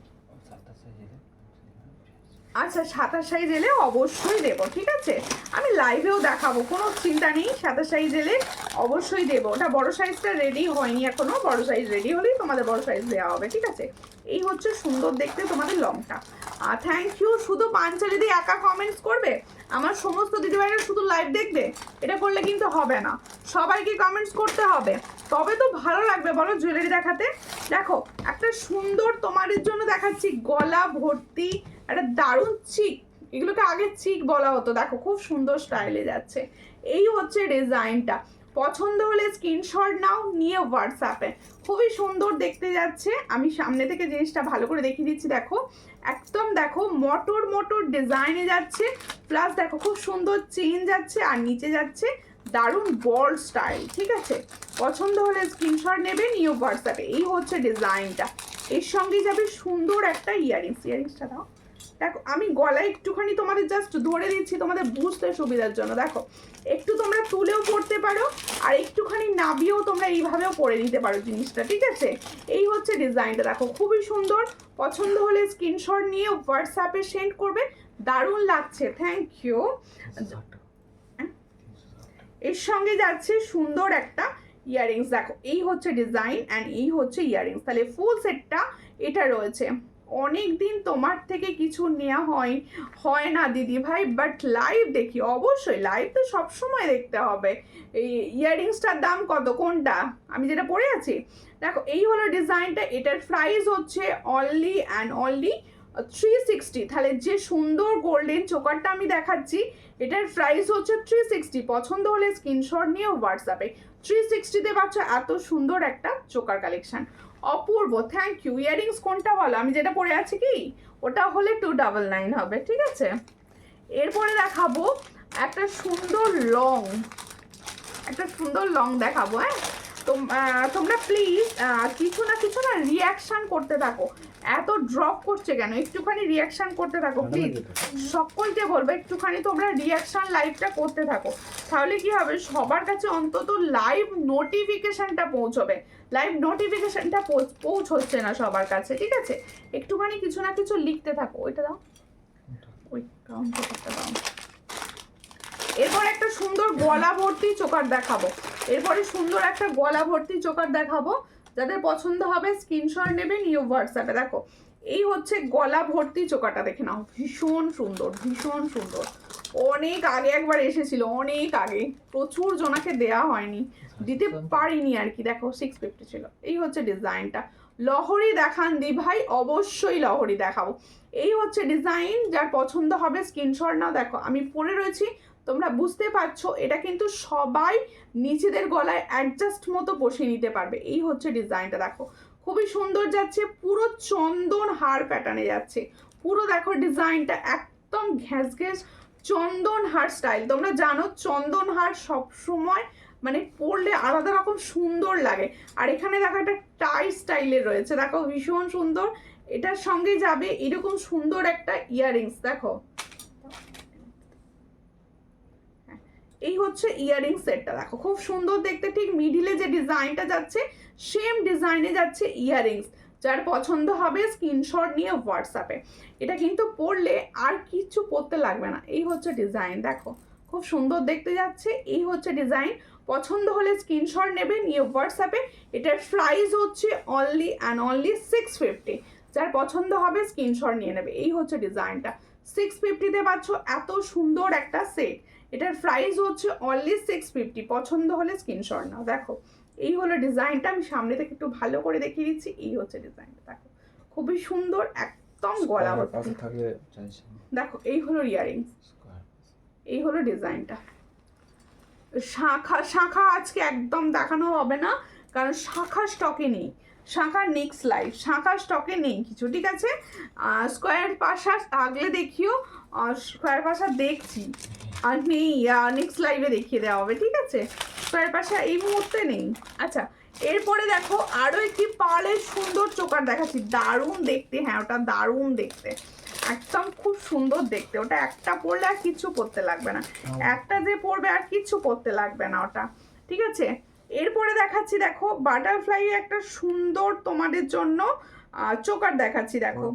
আচ্ছা 27 সাইজ এলে অবশ্যই দেবো, ঠিক আছে? আমি লাইভেও দেখাবো, কোনো চিন্তা নেই, 27 সাইজ এলে অবশ্যই দেবো। ওটা বড় সাইজটা রেডি হয়নি এখনো, বড় সাইজ রেডি হলেই তোমাদের বড় সাইজ দেওয়া হবে, ঠিক আছে? এই হচ্ছে সুন্দর দেখতে তোমাদের লংটা, থ্যাংক ইউ। শুধু পাঞ্চালি দি একা কমেন্টস করবে, আমার সমস্ত দিদিভাইরা শুধু লাইভ দেখবে? এটা করলে কিন্তু হবে না, সবাইকে কমেন্টস করতে হবে, তবে তো ভালো লাগবে বলো জুয়েলারি দেখাতে। দেখো একটা সুন্দর তোমাদের জন্য দেখাচ্ছি, গলা ভর্তি একটা দারুণ চিক, এগুলোকে আগে চিক বলা হতো, দেখো খুব সুন্দর স্টাইলে যাচ্ছে। এই হচ্ছে ডিজাইনটা, পছন্দ হলে স্ক্রিনশট নাও, নিয়ে হোয়াটসঅ্যাপে। খুবই সুন্দর দেখতে যাচ্ছে। আমি সামনে থেকে জিনিসটা ভালো করে দেখিয়ে দিচ্ছি। দেখো একদম দেখো মটর মটর ডিজাইনে যাচ্ছে, প্লাস দেখো খুব সুন্দর চেন যাচ্ছে আর নিচে যাচ্ছে দারুণ বল স্টাইল। ঠিক আছে, পছন্দ হলে স্ক্রিনশট নেবে, নিয়ে হোয়াটসঅ্যাপে। এই হচ্ছে ডিজাইনটা, এর সঙ্গে যাবে সুন্দর একটা ইয়ারিংস। ইয়ারিংসটা দাও। দেখো আমি গলায় একটুখানি তোমাদের জাস্ট ধরে দিচ্ছি তোমাদের বুঝতে সুবিধার জন্য। দেখো একটু তোমরা তুলেও পড়তে পারো, আর একটুখানি নাবিয়েও তোমরা এইভাবেও পরে নিতে পারো জিনিসটা। ঠিক আছে, এই হচ্ছে ডিজাইনটা, দেখো খুবই সুন্দর। পছন্দ হলে স্ক্রিনশট নিয়ে হোয়াটসঅ্যাপে সেন্ড করবে, দারুণ লাগছে। Thank you. এর সঙ্গে যাচ্ছে সুন্দর একটা ইয়ারিংস। দেখো এই হচ্ছে ডিজাইন অ্যান্ড এই হচ্ছে ইয়ারিংস। তাহলে ফুল সেটটা এটা রয়েছে। অনেক দিন তোমার থেকে কিছু নেওয়া হয় না দিদি ভাই, বাট লাইভ দেখি, অবশ্যই লাইভ তো সবসময় দেখতে হবে। এই ইয়াররিংসটার দাম কত, কোনটা আমি যেটা পরে আছি? দেখো এই হলো ডিজাইনটা, এটার প্রাইস হচ্ছে অনলি অ্যান্ড অনলি 360। তাহলে যে সুন্দর গোল্ডেন চোকারটা আমি দেখাচ্ছি, এটার প্রাইস হচ্ছে 360। পছন্দ হলে স্ক্রিনশট নিয়ে হোয়াটসঅ্যাপে। 360-তে পাচ্ছ এত সুন্দর একটা চোকার কালেকশন, অপূর্ব। Thank you. ইয়ারিংস কোনটা বলো, আমি যেটা পরে আছি কি ওটা হলে 299 হবে। ঠিক আছে, এরপরে দেখাবো একটা সুন্দর লং দেখাবো। হ্যাঁ, তোমরা প্লিজ কিছু না রিয়াকশান করতে থাকো। এত ড্রপ করছে কেন, একটুখানি রিয়াকশান করতে থাকো প্লিজ। সকলকে বলবো একটুখানি তোমরা রিয়াকশান লাইভটা করতে থাকো, তাহলে কি হবে সবার কাছে অন্তত লাইভ নোটিফিকেশনটা পৌঁছবে। লাইভ নোটিফিকেশনটা পৌঁছচ্ছে না সবার কাছে। ঠিক আছে, একটুখানি কিছু না কিছু লিখতে থাকো। ওইটা দাও, ওই কাউন্টারটা দাও। এরপর একটা সুন্দর গলা ভর্তি চোকার দেখাবো, এরপরে সুন্দর একটা গলা ভর্তি চোকার দেখাবো। যাদের পছন্দ হবে স্ক্রিনশট নেবে, নিউ হোয়াটসঅ্যাপে। দেখো এই হচ্ছে গলা ভর্তি চোকারটা, দেখে নাও, ভীষণ সুন্দর ভীষণ সুন্দর। অনেক আগে একবার এসেছিল, অনেক আগে, প্রচুর জনাকে দেয়া হয়নি, দিতে পারিনি আর কি। দেখো 650 ছিল। এই হচ্ছে ডিজাইনটা। লহরি দেখান দি ভাই, অবশ্যই লহরি দেখাবো। এই হচ্ছে ডিজাইন, যার পছন্দ হবে স্ক্রিনশট নাও। দেখো আমি পরে রয়েছি, তোমরা বুঝতে পারছো, এটা কিন্তু সবাই নিজেদের গলায় অ্যাডজাস্ট মতো বসিয়ে নিতে পারবে। এই হচ্ছে ডিজাইনটা, দেখো খুবই সুন্দর যাচ্ছে, পুরো চন্দন হার প্যাটার্নে যাচ্ছে। পুরো দেখো ডিজাইনটা একদম ঘ্যাস ঘ্যাস চন্দন হার স্টাইল। তোমরা জানো চন্দন হার সবসময় মানে পরলে আলাদা রকম সুন্দর লাগে। আর এখানে দেখো একটা টাই স্টাইলের রয়েছে, দেখো ভীষণ সুন্দর। এটার সঙ্গে যাবে এরকম সুন্দর একটা ইয়াররিংস। দেখো এই হচ্ছে ইয়ারিং সেটটা, দেখো খুব সুন্দর দেখতে। ঠিক মিডিলে যে ডিজাইনটা যাচ্ছে সেম ডিজাইনে যাচ্ছে ইয়ারিংস। যার পছন্দ হবে স্ক্রিনশট নিয়ে হোয়াটসঅ্যাপে। এটা কিন্তু পরলে আর কিছু পরতে লাগবে না। এই হচ্ছে ডিজাইন, দেখো খুব সুন্দর দেখতে যাচ্ছে। এই হচ্ছে ডিজাইন, পছন্দ হলে স্ক্রিনশট নেবে, নিয়ে হোয়াটসঅ্যাপে। এটার প্রাইস হচ্ছে অনলি অ্যান্ড অনলি 650। যার পছন্দ হবে স্ক্রিনশট নিয়ে নেবে। এই হচ্ছে ডিজাইনটা, 650-তে পাচ্ছ এত সুন্দর একটা সেট। এটার প্রাইস হচ্ছে অনলি 650। পছন্দ হলে স্ক্রিনশট নাও। দেখো এই হলো ডিজাইনটা, আমি সামনে থেকে একটু ভালো করে দেখিয়ে দিচ্ছি। এই হচ্ছে ডিজাইনটা, দেখো খুবই সুন্দর, একদম গলা ভর্তি। দেখো এই হলো ইয়ারিংস, এই হলো ডিজাইনটা। শাখা আজকে একদম দেখানো হবে না, কারণ শাখা স্টকে নেই। শাখার নেক্সট লাইভ, শাখা স্টকে নেই কিছু। ঠিক আছে, স্কোয়ার পাশা আগলে দেখিও, স্কোয়ার পাশা দেখছি আর নেই, নেক্সট লাইভে দেখিয়ে দেওয়া হবে। ঠিক আছে, স্কোয়ার পাশা এই মুহূর্তে নেই। আচ্ছা, এরপরে দেখো আরও একটি পার্লের সুন্দর চোকার দেখাচ্ছি, দারুণ দেখতে। হ্যাঁ ওটা দারুণ দেখতে, একদম খুব সুন্দর দেখতে। ওটা একটা পরলে আর কিচ্ছু পরতে লাগবে না, একটা যে পরবে আর কিচ্ছু পরতে লাগবে না ওটা। ঠিক আছে, এরপরে দেখাচ্ছি, দেখো বাটারফ্লাই একটা সুন্দর তোমাদের জন্য চোকার দেখাচ্ছি। দেখো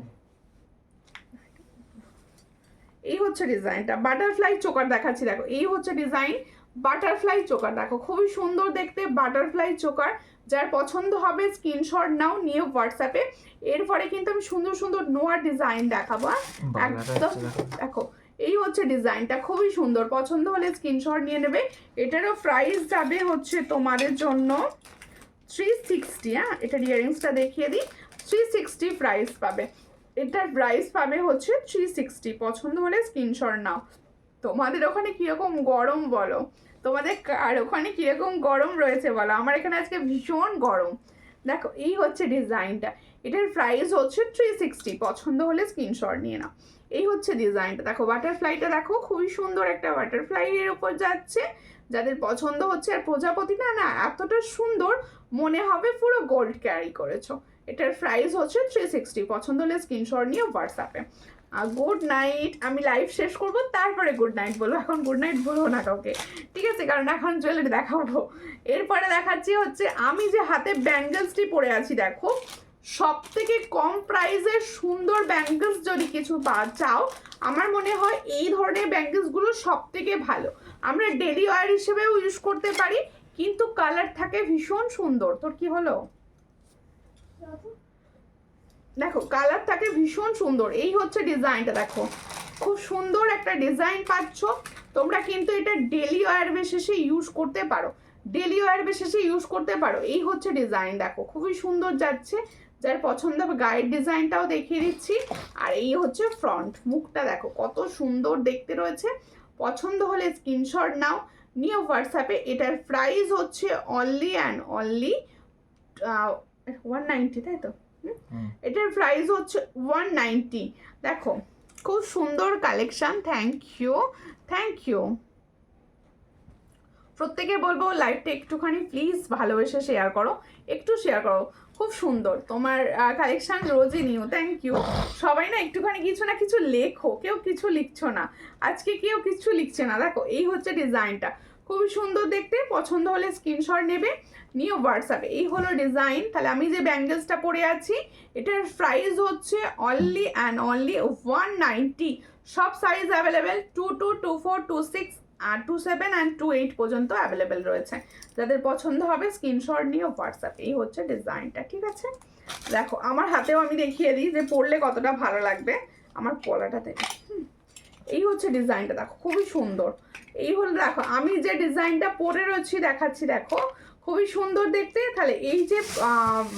এই হচ্ছে ডিজাইনটা, বাটারফ্লাই চোকার দেখাচ্ছি। দেখো এই হচ্ছে ডিজাইন, বাটারফ্লাই চোকার দেখো, খুবই সুন্দর দেখতে বাটারফ্লাই চোকার। যার পছন্দ হবে স্ক্রিনশট নাও, নিয়ে হোয়াটসঅ্যাপে। এরপরে কিন্তু আমি সুন্দর সুন্দর নোয়া ডিজাইন দেখাবো। একদম দেখো, এই হচ্ছে ডিজাইনটা, খুবই সুন্দর। পছন্দ হলে স্ক্রিনশট নিয়ে নেবে। এটারও প্রাইস যাবে হচ্ছে তোমাদের জন্য 360। হ্যাঁ, এটার ইয়ারিংসটা দেখিয়ে দিই। 360 প্রাইস পাবে। এটার প্রাইস পাবে হচ্ছে 360। পছন্দ হলে স্ক্রিনশট নাও। তোমাদের ওখানে কিরকম গরম বলো, তোমাদের আর ওখানে কিরকম গরম রয়েছে বলো। আমার এখানে আজকে ভীষণ গরম। দেখো, এই হচ্ছে ডিজাইনটা। এটার প্রাইস হচ্ছে 360। পছন্দ হলে স্ক্রিনশট নিয়ে নাও। এই হচ্ছে ডিজাইনটা। দেখো বাটারফ্লাইটা দেখো, খুবই সুন্দর একটা বাটারফ্লাই এর উপর যাচ্ছে। যাদের পছন্দ হচ্ছে, আর প্রজাপতিটা না এতটা সুন্দর মনে হবে পুরো গোল্ড ক্যারি করেছো। এটার প্রাইস হচ্ছে 360। পছন্দ হলে স্ক্রিনশট নিয়ে হোয়াটসঅ্যাপে। Good night. আমি লাইভ শেষ করব, তারপরে গুড নাইট বলবো। এখন গুড নাইট বলবো না কাউকে, ঠিক আছে? কারণ এখন জুয়েলারি দেখাবো। এরপরে দেখাচ্ছি হচ্ছে আমি যে হাতে ব্যাঙ্গেলসটি পরে আছি। দেখো, সব থেকে কম প্রাইসের সুন্দর ব্যাঙ্গেলস যদি কিছু চাও, আমার মনে হয় এই ধরনের ব্যাঙ্গেলসগুলো সব থেকে ভালো। আমরা ডেলি ওয়্যার হিসেবেও ইউজ করতে পারি, কিন্তু কালার থাকে ভীষণ সুন্দর। তোর কি হলো? দেখো, কালার থাকে ভীষণ সুন্দর। এই হচ্ছে ডিজাইনটা। দেখো, খুব সুন্দর একটা ডিজাইন পাচ্ছ তোমরা, কিন্তু এটা ডেলি ওয়্যার বেসিসে ইউজ করতে পারো, ডেলি ওয়্যার বেসিসে ইউজ করতে পারো। এই হচ্ছে ডিজাইন। দেখো, খুবই সুন্দর যাচ্ছে। যার পছন্দ হবে গায়ের ডিজাইনটাও দেখিয়ে দিচ্ছি। আর এই হচ্ছে ফ্রন্ট মুখটা, দেখো কত সুন্দর দেখতে রয়েছে। পছন্দ হলে স্ক্রিনশট নাও, নিয়ে হোয়াটসঅ্যাপে। এটার প্রাইস হচ্ছে অনলি অ্যান্ড অনলি 190, তাই তো? এটার প্রাইস হচ্ছে 190। দেখো, খুব সুন্দর collection. Thank you, thank you. প্রত্যেকে বলবো লাইভটা একটুখানি প্লিজ ভালোবেসে শেয়ার করো, একটু শেয়ার করো। খুব সুন্দর তোমার কালেকশন, রোজই নিউ। Thank you. সবাই না একটুখানি কিছু না কিছু লেখো, কেউ কিছু লিখছো না আজকে, কেউ কিছু লিখছে না। দেখো, এই হচ্ছে ডিজাইনটা, খুবই সুন্দর দেখতে। পছন্দ হলে স্ক্রিনশট নেবে, নিয়ে হোয়াটসঅ্যাপে। এই হলো ডিজাইন। তাহলে আমি যে ব্যাঙ্গেলসটা পরে আছি, এটার প্রাইস হচ্ছে অনলি অ্যান্ড অনলি 190। সব সাইজ অ্যাভেলেবেল, 22, 24, 26 আর 27 অ্যান্ড 28 পর্যন্ত অ্যাভেলেবেল রয়েছে। যাদের পছন্দ হবে স্ক্রিনশট নিয়ে হোয়াটসঅ্যাপ। এই হচ্ছে ডিজাইনটা, ঠিক আছে? দেখো, আমার হাতেও আমি দেখিয়ে দিই যে পরলে কতটা ভালো লাগবে। আমার পলাটাতে এই হচ্ছে ডিজাইনটা। দেখো, খুবই সুন্দর। এই হলো, দেখো আমি যে ডিজাইনটা পরে রয়েছি দেখাচ্ছি। দেখো, খুবই সুন্দর দেখতে। তাহলে এই যে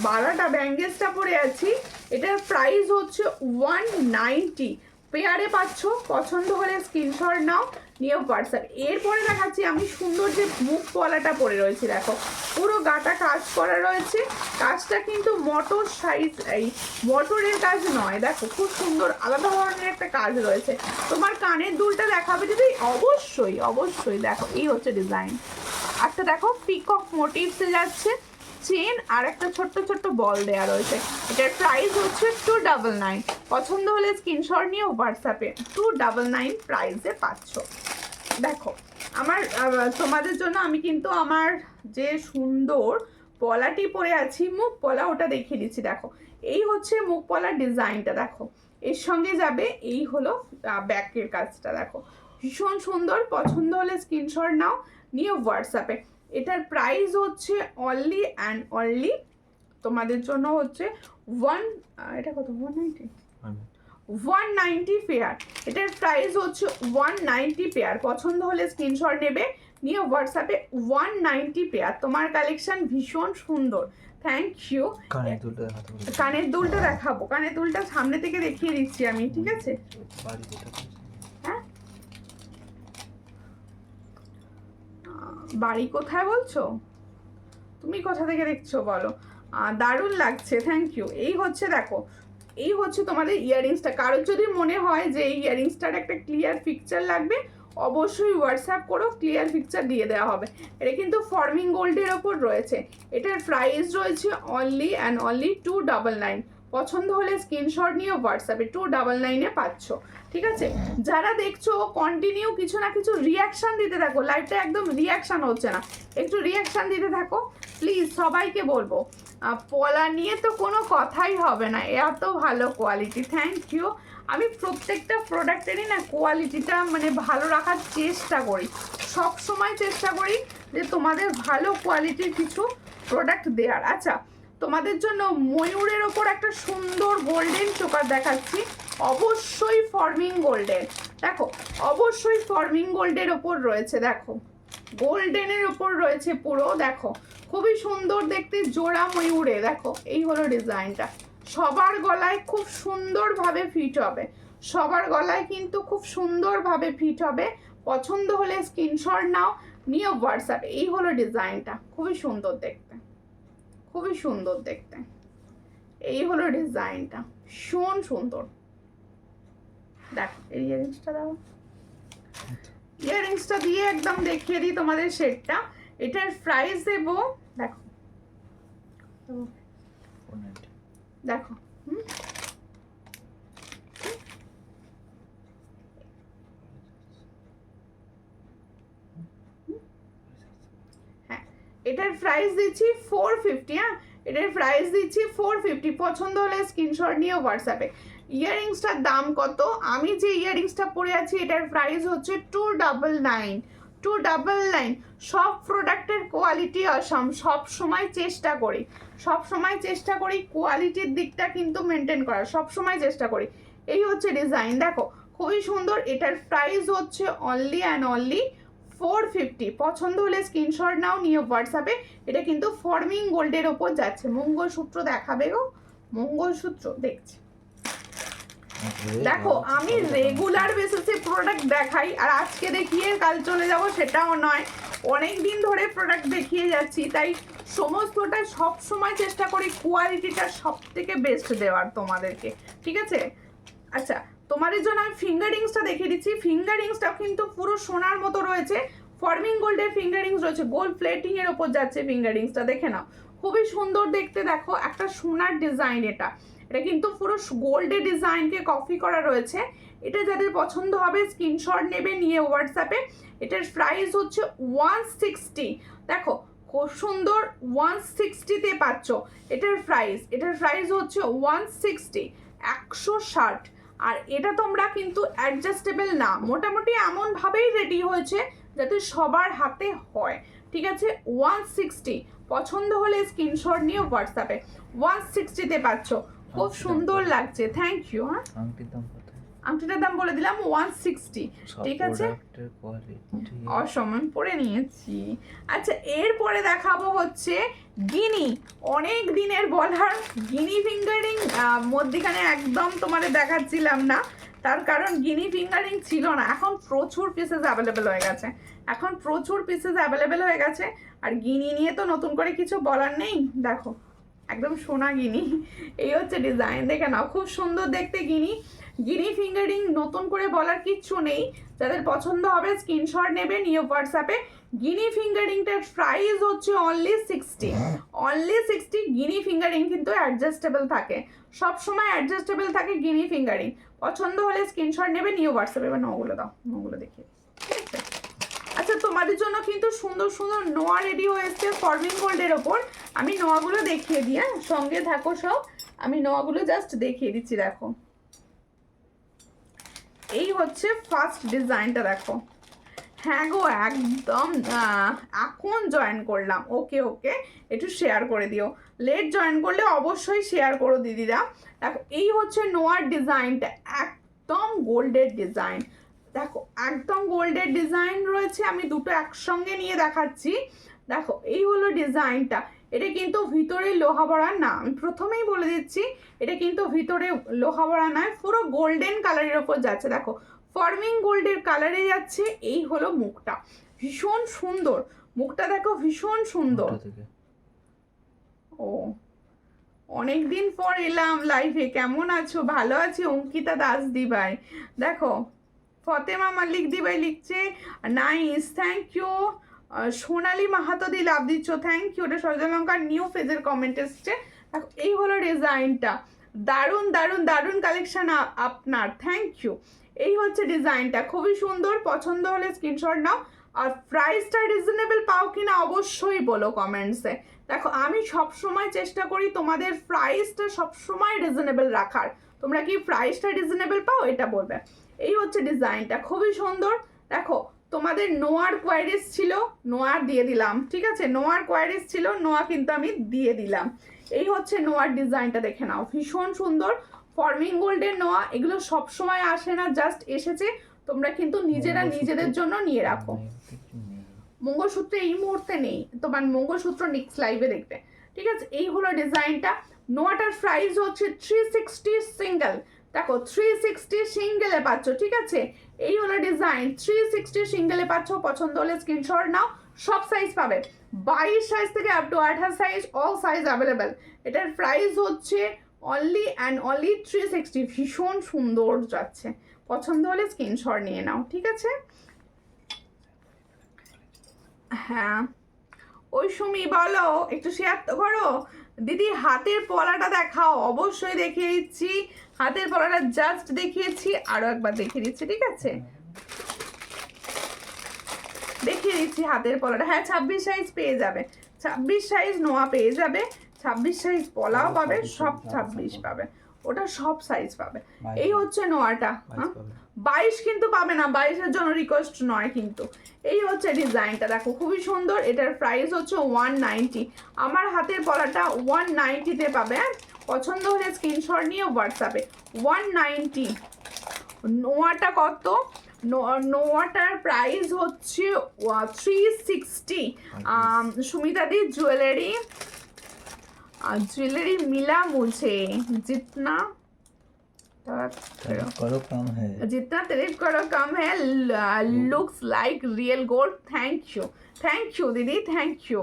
বালাটা ব্যাঙ্গেলসটা পরে আছি, এটার প্রাইস হচ্ছে 190। পেয়ারে পাচ্ছ। পছন্দ হলে স্ক্রিনশট নাও, নিয়ে হোয়াটসঅ্যাপ। এরপরে দেখাচ্ছি আমি সুন্দর যে মুখ পলাটা পরে রয়েছি। দেখো, পুরো গাটা কাজ করা রয়েছে। কাজটা কিন্তু মোটর সাইজ, এই মোটরের কাজ নয়। দেখো, খুব সুন্দর আলাদা ধরনের একটা কাজ রয়েছে। তোমার কানের দুলটা দেখাবে যদি? অবশ্যই অবশ্যই। দেখো, এই হচ্ছে ডিজাইন। একটা দেখো পিকক মোটিভসে যাচ্ছে, চেন আর একটা ছোট্ট ছোট্ট বল দেওয়া রয়েছে। এটার প্রাইস হচ্ছে 299। পছন্দ হলে স্ক্রিনশট নিয়ে হোয়াটসঅ্যাপে 299 প্রাইসে পাচ্ছ। দেখো, আমার তোমাদের জন্য আমি কিন্তু আমার যে সুন্দর পলাটি পরে আছি, মুখ পলা, ওটা দেখিয়ে দিচ্ছি। দেখো, এই হচ্ছে মুখ পলার ডিজাইনটা। দেখো, এর সঙ্গে যাবে এই হলো ব্যাকের কাজটা। দেখো, ভীষণ সুন্দর। পছন্দ হলে স্ক্রিনশট নাও, নিয়ে হোয়াটসঅ্যাপে। এটার প্রাইস হচ্ছে অনলি অ্যান্ড অনলি তোমাদের জন্য হচ্ছে এটা কত? 190 পেয়ার। এটার প্রাইস হচ্ছে 190 পেয়ার। পছন্দ হলে স্ক্রিনশট নেবে, নিয়ে হোয়াটসঅ্যাপে। 190 পেয়ার। তোমার কালেকশন ভীষণ সুন্দর। Thank you. কানের দুলটা দেখাবো, কানের দুলটা সামনে থেকে দেখিয়ে দিচ্ছি আমি, ঠিক আছে? হ্যাঁ, বাড়ি কোথায় বলছো? তুমি কোথা থেকে দেখছো বলো? দারুণ লাগছে, থ্যাংক ইউ। এই হচ্ছে, দেখো, এই হচ্ছে তোমাদের ইয়াররিংসটা। কারোর যদি মনে হয় যে এই ইয়াররিংসটার একটা ক্লিয়ার পিকচার লাগবে, অবশ্যই হোয়াটসঅ্যাপ করো, ক্লিয়ার পিকচার দিয়ে দেওয়া হবে। এটা কিন্তু ফর্মিং গোল্ডের ওপর রয়েছে। এটার প্রাইস রয়েছে অনলি অ্যান্ড অনলি 299। পছন্দ হলে স্ক্রিনশট নিয়ে হোয়াটসঅ্যাপে 299-এ পাচ্ছ, ঠিক আছে? যারা দেখছো কন্টিনিউ কিছু না কিছু রিয়াকশান দিতে থাকো, লাইভটা একদম রিয়াকশান হচ্ছে না, একটু রিয়াকশান দিতে থাকো প্লিজ। সবাইকে বলবো, পলা নিয়ে তো কোনো কথাই হবে না, এত ভালো কোয়ালিটি। Thank you. আমি প্রত্যেকটা প্রোডাক্টেরই না কোয়ালিটিটা মানে ভালো রাখার চেষ্টা করি, সব সময় চেষ্টা করি যে তোমাদের ভালো কোয়ালিটির কিছু প্রোডাক্ট দেওয়ার। আচ্ছা, তোমাদের জন্য ময়ূরের ওপর একটা সুন্দর গোল্ডেন চোকার দেখাচ্ছি, অবশ্যই ফর্মিং গোল্ডেন। দেখো অবশ্যই ফর্মিং গোল্ডের ওপর রয়েছে, দেখো গোল্ডেনের ওপর রয়েছে পুরো, দেখো খুবই সুন্দর দেখতে জোড়া ময়ূরে। দেখো এই হলো ডিজাইনটা, সবার গলায় খুব সুন্দরভাবে ফিট হবে, সবার গলায় কিন্তু খুব সুন্দরভাবে ফিট হবে। পছন্দ হলে স্ক্রিনশট নাও, নিয়ে হোয়াটসঅ্যাপ। এই হলো ডিজাইনটা, খুবই সুন্দর দেখতে, খুবই সুন্দর দেখতে। এই হলো ডিজাইনটা, ভীষণ সুন্দর। দেখো এই ইয়ারিংসটা দাও, ইয়ারিংসটা দিয়ে একদম দেখিয়ে দিই তোমাদের সেটটা। এটার প্রাইস দেবো, দেখো দেখো হ্যাঁ, এটার প্রাইস দিচ্ছি 450। হ্যাঁ, এটার প্রাইস দিচ্ছি 450। পছন্দ হলে স্ক্রিনশট নিয়ে হোয়াটসঅ্যাপে। ইয়ারিংসটার দাম কত? আমি যে ইয়ারিংসটা পরে আছি এটার প্রাইস হচ্ছে 299। 299। সব প্রোডাক্টের কোয়ালিটি অসাম, সব সময় চেষ্টা করি, সব সময় চেষ্টা করি কোয়ালিটির দিকটা কিন্তু মেনটেন করার, সব সময় চেষ্টা করি। এই হচ্ছে ডিজাইন, দেখো খুবই সুন্দর। এটার প্রাইস হচ্ছে অনলি অ্যান্ড অনলি 450। পছন্দ হলে স্ক্রিনশট নাও, নিয়ে হোয়াটসঅ্যাপে। এটা কিন্তু ফর্মিং গোল্ডের ওপর যাচ্ছে। মঙ্গলসূত্র দেখাবে গো, মঙ্গলসূত্র দেখছি। দেখো আমি রেগুলার বেসিসে প্রোডাক্ট দেখাই, আর আজকে দেখিয়ে কাল চলে যাব সেটাও নয়, অনেক দিন ধরে প্রোডাক্ট দেখিয়ে যাচ্ছি, তাই সমস্তটা সব সময় চেষ্টা করি কোয়ালিটিটা সব থেকে বেস্ট দেওয়ার তোমাদেরকে, ঠিক আছে? আচ্ছা, তোমাদের জন্য আমি ফিঙ্গার রিংসটা দেখিয়ে দিচ্ছি। ফিঙ্গার রিংসটা কিন্তু পুরো সোনার মতো রয়েছে, ফর্মিং গোল্ডের ফিঙ্গার রিংস রয়েছে, গোল্ড প্লেটিং এর ওপর যাচ্ছে ফিঙ্গার রিংসটা, দেখে নাও খুবই সুন্দর দেখতে। দেখো একটা সোনার ডিজাইন, এটা এটা কিন্তু পুরো গোল্ডের ডিজাইনকে কপি করা রয়েছে। এটা যাদের পছন্দ হবে স্ক্রিনশট নেবে, নিয়ে হোয়াটসঅ্যাপে। এটার প্রাইস হচ্ছে 160। দেখো খুব সুন্দর 160-তে পাচ্ছ এটার প্রাইস। এটার প্রাইস হচ্ছে 160, 160। আর এটা তোমরা কিন্তু অ্যাডজাস্টেবল না, মোটামুটি এমনভাবেই রেডি হয়েছে যাতে সবার হাতে হয়, ঠিক আছে? 160। পছন্দ হলে স্ক্রিনশট নিয়ে হোয়াটসঅ্যাপে। 160-তে পাচ্ছ, খুব সুন্দর লাগছে। Thank you. হ্যাঁ, আংটিটার দাম বলে দিলাম 160, ঠিক আছে? অসমান পরে নিয়েছি। আচ্ছা, এরপরে দেখাবো হচ্ছে গিনি, অনেক দিনের বলার গিনি ফিঙ্গারিং। মধ্যিখানে একদম তোমাদের দেখাচ্ছিলাম না, তার কারণ গিনি ফিঙ্গারিং ছিল না, এখন প্রচুর পিসেস অ্যাভেলেবেল হয়ে গেছে, এখন প্রচুর পিসেস অ্যাভেলেবেল হয়ে গেছে। আর গিনি নিয়ে তো নতুন করে কিছু বলার নেই, দেখো একদম সোনা গিনি। এই হচ্ছে ডিজাইন, দেখে নাও খুব সুন্দর দেখতে গিনি। গিনি ফিঙ্গারিং নতুন করে বলার কিচ্ছু নেই, যাদের পছন্দ হবে স্ক্রিনশট নেবে, নিয়ে হোয়াটসঅ্যাপে। গিনি ফিঙ্গারিংটার প্রাইস হচ্ছে অনলি 60, অনলি 60। গিনি ফিঙ্গারিং কিন্তু অ্যাডজাস্টেবল থাকে, সব সময় অ্যাডজাস্টেবল থাকে গিনি ফিঙ্গারিং। পছন্দ হলে স্ক্রিনশট নেবে, নিয়ে হোয়াটসঅ্যাপে। এবার নগুলো দাও, নগুলো দেখিয়ে। ঠিক আছে, আচ্ছা তোমাদের জন্য কিন্তু সুন্দর সুন্দর নোয়া রেডি হয়েছে ফর্মিং গোল্ডের ওপর। আমি নোয়াগুলো দেখিয়ে দিই, হ্যাঁ সঙ্গে থাকো সব, আমি নোয়াগুলো জাস্ট দেখিয়ে দিচ্ছি। দেখো এই হচ্ছে ফার্স্ট ডিজাইনটা, দেখো। হ্যাঁ গো একদম এখন জয়েন করলাম, ওকে ওকে, একটু শেয়ার করে দিও, লেট জয়েন করলে অবশ্যই শেয়ার করো দিদিরা। দেখো এই হচ্ছে নোয়ার ডিজাইনটা, একদম গোল্ডের ডিজাইন, দেখো একদম গোল্ডের ডিজাইন রয়েছে। আমি দুটো একসঙ্গে নিয়ে দেখাচ্ছি। দেখো এই হলো ডিজাইনটা, এটা কিন্তু ভিতরে লোহা ভরা না, আমি প্রথমেই বলে দিচ্ছি, এটা কিন্তু ভিতরে লোহা ভরা নয়, পুরো গোল্ডেন কালারের ওপর যাচ্ছে। দেখো ফর্মিং গোল্ডের কালারে যাচ্ছে। এই হলো মুখটা, ভীষণ সুন্দর মুখটা, দেখো ভীষণ সুন্দর। ও অনেকদিন পর এলাম লাইভে, কেমন আছো? ভালো আছি অঙ্কিতা দাস দিভাই। দেখো ফতেমা মালিক দিভাই লিখছে নাইস, থ্যাংক ইউ। সোনালি মাহাতো দি লাভ দিচ্ছ, থ্যাংক ইউ। ওটা সজলঙ্কার নিউ ফেজের কমেন্ট এসছে। দেখো এই হলো ডিজাইনটা, দারুণ দারুণ দারুণ কালেকশন আপনার, থ্যাংক ইউ। এই হচ্ছে ডিজাইনটা, খুবই সুন্দর। পছন্দ হলে স্ক্রিনশট নাও। আর প্রাইসটা রিজনেবল পাও কিনা অবশ্যই বলো কমেন্টসে। দেখো আমি সব সময় চেষ্টা করি তোমাদের প্রাইসটা সব সময় রিজনেবল রাখার, তোমরা কি প্রাইসটা রিজনেবল পাও এটা বলবে। এই হচ্ছে ডিজাইনটা, খুবই সুন্দর। দেখো তোমাদের নোয়ার কোয়ারিজ ছিল, নোয়া দিয়ে দিলাম, ঠিক আছে, নোয়ার কোয়ারিজ ছিল, নোয়া কিন্তু আমি দিয়ে দিলাম। এই হচ্ছে নোয়ার ডিজাইনটা, দেখে নাও ভীষণ সুন্দর। ফর্মিং গোল্ডের নোয়া এগুলো সব সময় আসে না, জাস্ট এসেছে, তোমরা কিন্তু নিজেরা নিজেদের জন্য নিয়ে রাখো। মঙ্গলসূত্র এই মুহূর্তে নেই, তোমার মঙ্গলসূত্র নেক্সট লাইভে দেখবে, ঠিক আছে। এই হলো ডিজাইনটা। নোয়াটার প্রাইস হচ্ছে 360 সিঙ্গেল, দেখো 360 সিঙ্গেলে পাচ্ছ, ঠিক আছে। এই হলো ডিজাইন, 360 সিঙ্গেলে পাচ্ছ। পছন্দ হলে স্ক্রিনশট নাও, সব সাইজ পাবে, 22 সাইজ থেকে up to 28 size, all size available. এটার প্রাইস হচ্ছে অনলি অ্যান্ড অনলি 360, ভীষণ সুন্দর যাচ্ছে। পছন্দ হলে স্ক্রিনশট নিয়ে নাও, ঠিক আছে। হ্যাঁ ওই সুমি বলো, একটু শেয়ার তো করো। দিদি হাতের পলাটা দেখাও, অবশ্যই দেখিয়ে দিচ্ছি। হাতের পলাটা জাস্ট দেখিয়েছি, আরো একবার দেখিয়ে দিচ্ছি, ঠিক আছে, দেখিয়ে দিচ্ছি হাতের পলাটা। হ্যাঁ 26 সাইজ পেয়ে যাবে, 26 সাইজ নোয়া পেয়ে যাবে, 26 সাইজ পলাও পাবে, সব 26 পাবে, ওটা সব সাইজ পাবে। এই হচ্ছে নোয়াটা, 22 কিন্তু পাবে না, 22-এর জন্য রিকোয়েস্ট নয় কিন্তু। এই হচ্ছে ডিজাইনটা, দেখো খুবই সুন্দর। এটার প্রাইস হচ্ছে 190, আমার হাতের পলাটা 190-তে পাবে। পছন্দ হলে স্ক্রিনশট নিয়ে হোয়াটসঅ্যাপে 190। নোয়াটা কত? নোয়াটার প্রাইস হচ্ছে 360। সুমিতাদি ज्वेलरी मिला मुझे जितना करो कम है, जितना तारीफ करो कम है, looks like real gold. Thank you দিদি, থ্যাংক ইউ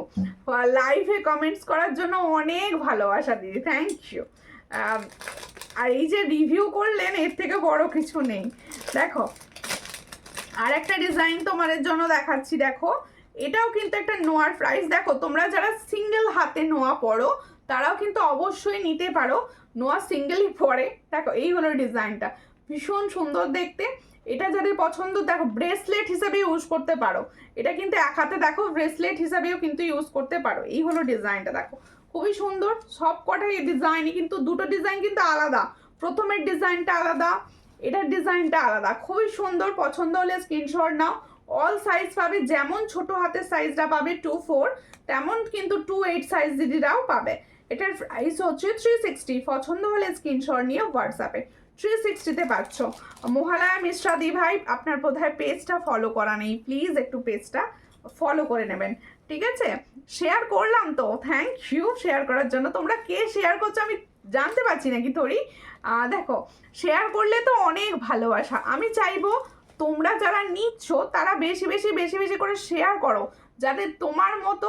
লাইভে কমেন্টস করার জন্য, অনেক ভালোবাসা দিদি, থ্যাংক ইউ। আর এই যে রিভিউ করলেন, এর থেকে বড় কিছু নেই। দেখো আর একটা ডিজাইন তোমাদের জন্য দেখাচ্ছি, দেখো এটাও কিন্তু একটা নোয়ার প্রাইস। দেখো তোমরা যারা সিঙ্গেল হাতে নোয়া পরো তারাও কিন্তু অবশ্যই নিতে পারো, নোয়া সিঙ্গেলই পরে। দেখো এই হলো ডিজাইনটা, ভীষণ সুন্দর দেখতে। এটা যাদের পছন্দ, দেখো ব্রেসলেট হিসাবে ইউজ করতে পারো, এটা কিন্তু এক হাতে দেখো ব্রেসলেট হিসাবেও কিন্তু ইউজ করতে পারো। এই হলো ডিজাইনটা, দেখো খুবই সুন্দর। সব কটাই ডিজাইনই কিন্তু, দুটো ডিজাইন কিন্তু আলাদা, প্রথমের ডিজাইনটা আলাদা, এটার ডিজাইনটা আলাদা, খুবই সুন্দর। পছন্দ হলে স্ক্রিনশট নাও, অল সাইজ পাবে, যেমন ছোট হাতের সাইজটা পাবে 2-4, তেমন কিন্তু 2-8 সাইজ দিদিরাও পাবে। এটার প্রাইস হচ্ছে 360, পছন্দ হলে স্ক্রিনশট নিয়ে হোয়াটসঅ্যাপে 360-তে পাচ্ছ। মহালয়া মিশ্রা দি ভাই, আপনার বোধহয় পেজটা ফলো করা নেই, প্লিজ একটু পেজটা ফলো করে নেবেন, ঠিক আছে। শেয়ার করলাম তো, থ্যাংক ইউ শেয়ার করার জন্য। তোমরা কে শেয়ার করছো আমি জানতে পারছি নাকি থরি। দেখো শেয়ার করলে তো অনেক ভালোবাসা, আমি চাইবো তোমরা যারা নিচ্ছ তারা বেশি বেশি বেশি বেশি করে শেয়ার করো, যাতে তোমার মতো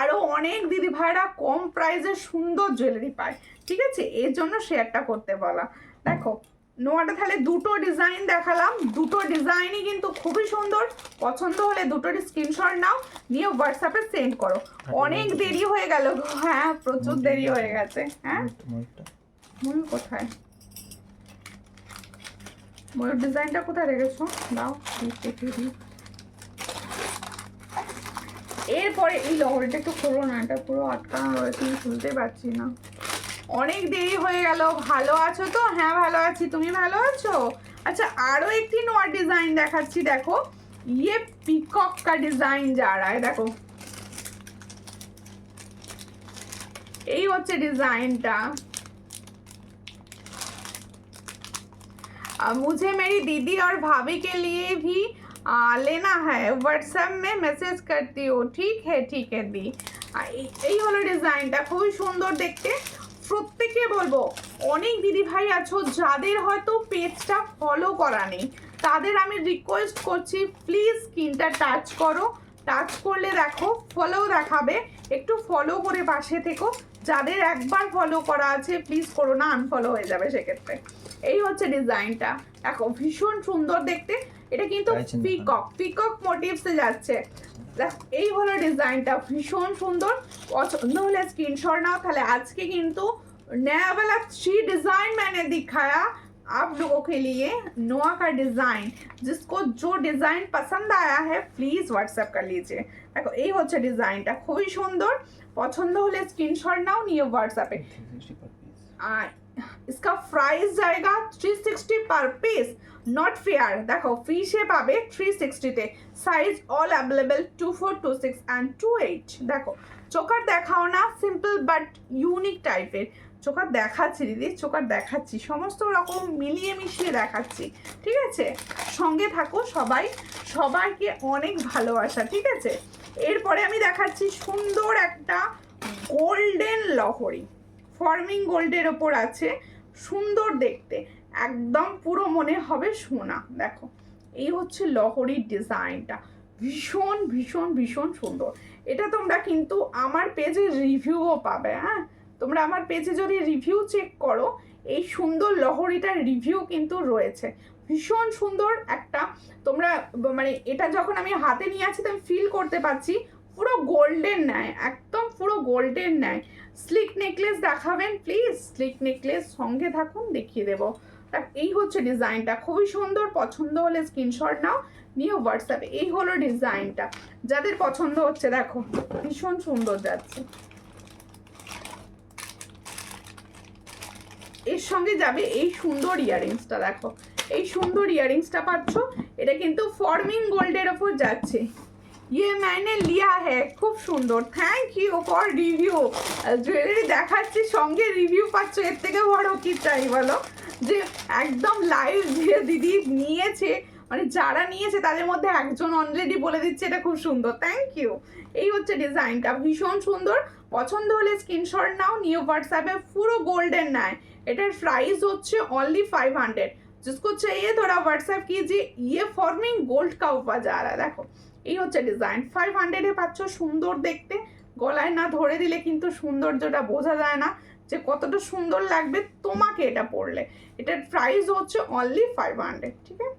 আরও অনেক দিদি ভাইরা কম প্রাইসে সুন্দর জুয়েলারি পায়, ঠিক আছে, এর জন্য শেয়ারটা করতে বলা। দেখো নোয়াটা তাহলে দুটো ডিজাইন দেখালাম, দুটো ডিজাইনই কিন্তু খুবই সুন্দর। পছন্দ হলে দুটোর স্ক্রিনশট নাও, নিয়ে হোয়াটসঅ্যাপে সেন্ড করো। অনেক দেরি হয়ে গেল, হ্যাঁ প্রচুর দেরি হয়ে গেছে। হ্যাঁ ময়ূর কোথায়, ময়ূর ডিজাইনটা কোথায় রেখেছো, দাও দেখিয়ে দিই। এরপরে এই লহরিটা একটু খোলো না, এটা পুরো আটকানো রয়েছে, খুলতে পারছি না, অনেক দেরি হয়ে গেল। ভালো আছো তো? হ্যাঁ ভালো আছি, তুমি ভালো আছো? আচ্ছা আরো একটি নোয়ার ডিজাইন দেখাচ্ছি, দেখো ইয়ে পিকক কা ডিজাইন যা রা है, দেখো এই হচ্ছে ডিজাইনটা। मुझे मेरी दीदी और भाभी के लिए भी लेना है, व्हाट्सएप में मैसेज करती हो, ठीक है दी। এই হলো ডিজাইনটা, খুবই সুন্দর দেখতে। প্রত্যেকে বলবো, অনেক দিদি ভাই আছো যাদের হয়তো পেজটা ফলো করা নেই, তাদের আমি রিকোয়েস্ট করছি প্লিজ স্ক্রিনটা টাচ করো, টাচ করলে দেখো ফলো দেখাবে, একটু ফলো করে পাশে থেকো। যাদের একবার ফলো করা আছে প্লিজ করো না, আনফলো হয়ে যাবে সেক্ষেত্রে। এই হচ্ছে ডিজাইনটা, দেখো ভীষণ সুন্দর দেখতে। এটা কিন্তু পিকক মোটিভসে যাচ্ছে। এই হলো ডিজাইনটা, ভীষণ সুন্দর। পছন্দ হলে स्क्रीनशॉट नाओ। তাহলে আজকে কিন্তু नया वाला 3 डिजाइन मैंने दिखाया आप लोगों के लिए, नोआ का डिजाइन। जिसको जो डिजाइन पसंद आया है प्लीज व्हाट्सएप कर लीजिए। देखो এই হচ্ছে ডিজাইনটা, খুবই সুন্দর। পছন্দ হলে স্ক্রিনশট নাও, নিয়ে হোয়াটসঅ্যাপে इसका प्राइस जाएगा 360 पर पीस, नॉट फेयर। देखो ফিশে পাবে 360 তে, সাইজ অল অ্যাভেলেবল 24, 26 অ্যান্ড 28। দেখো চোকার দেখাও না, সিম্পল বাট ইউনিক টাইপের চোকার দেখাচ্ছি দিদি, চোকার দেখাচ্ছি, সমস্ত রকম মিলিয়ে মিশিয়ে দেখাচ্ছি, ঠিক আছে? সঙ্গে থাকো সবাই, সবাইকে অনেক ভালোবাসা, ঠিক আছে? এরপরে আমি দেখাচ্ছি সুন্দর একটা গোল্ডেন লহরি, ফর্মিং গোল্ডের ওপর আছে, সুন্দর দেখতে, একদম পুরো মনে হবে সোনা। দেখো এই হচ্ছে লহরির ডিজাইনটা, ভীষণ ভীষণ ভীষণ সুন্দর। এটা তোমরা কিন্তু আমার পেজে রিভিউও পাবে, হ্যাঁ তোমরা আমার পেজে যদি রিভিউ চেক করো, এই সুন্দর লহরিটার রিভিউ কিন্তু রয়েছে, ভীষণ সুন্দর একটা। তোমরা মানে এটা যখন আমি হাতে নিয়ে আছি তো আমি ফিল করতে পারছি পুরো গোল্ডেন ন্যায়, একদম পুরো গোল্ডেন ন্যায়। স্লিক নেকলেস দেখাবেন প্লিজ, স্লিক নেকলেস সঙ্গে থাকুন, দেখিয়ে দেবো। এই হচ্ছে ডিজাইনটা, খুবই সুন্দর, পছন্দ হলে স্ক্রিনশট নাও, নিয়ে হোয়াটসঅ্যাপে। এই হলো ডিজাইনটা, যাদের পছন্দ হচ্ছে দেখো ভীষণ সুন্দর যাচ্ছে। এর সঙ্গে যাবে এই সুন্দর ইয়ারিংসটা, দেখো এই সুন্দর ইয়ারিংসটা পাচ্ছ, এটা কিন্তু ফর্মিং গোল্ডের ওপর যাচ্ছে। ये मैंने लिया है, খুব সুন্দর, thank you for review. Jewellery দেখাচ্ছি সঙ্গে রিভিউ পাচ্ছ, এর থেকে বড় কি চাই বলো? যে একদম লাইভ যে দিদি নিয়েছে, মানে যারা নিয়েছে তাদের মধ্যে একজন অলরেডি বলে দিচ্ছে এটা খুব সুন্দর, থ্যাংক ইউ। এই হচ্ছে ডিজাইনটা, ভীষণ সুন্দর, পছন্দ হলে স্ক্রিনশট নাও, নিউ হোয়াটসঅ্যাপে, পুরো গোল্ডেন নাই। এটার প্রাইস হচ্ছে অনলি 500। जिसको चाहिए थोड़ा व्हाट्सएप कीजिए, ये फॉर्मिंग गोल्ड का ऊपर जा रहा है। देखो এই হচ্ছে ডিজাইন, 500-এ পাচ্ছ, সুন্দর দেখতে, গলায় না ধরে দিলে কিন্তু সৌন্দর্যটা বোঝা যায় না যে কতটা সুন্দর লাগবে তোমাকে এটা পরলে। এটার প্রাইস হচ্ছে অনলি 500, ঠিক আছে?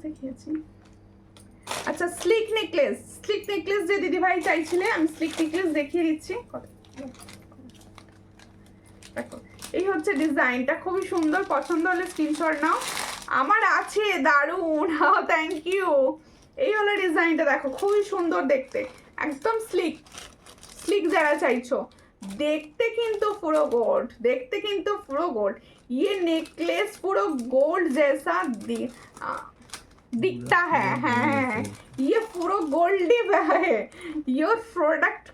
দেখিয়েছি। আচ্ছা স্লিক নেকলেস, স্লিক নেকলেস যে দিদি ভাই চাইছিলে, আমি স্লিক নেকলেস দেখিয়ে দিচ্ছি। দেখো এই হচ্ছে ডিজাইনটা, খুবই সুন্দর, পছন্দ হলে স্ক্রিনশট নাও। আমার আছে, দারুণ, থ্যাংক ইউ। এই হলো ডিজাইনটা, দেখো খুবই সুন্দর দেখতে, একদম স্লিক, স্লিক যারা চাইছো, দেখতে কিন্তু পুরো গোল্ড, দেখতে কিন্তু পুরো গোল্ড। ये नेकलेस पूरा गोल्ड जैसा दिखता है, ये पूरा गोल्ड ही है। Your product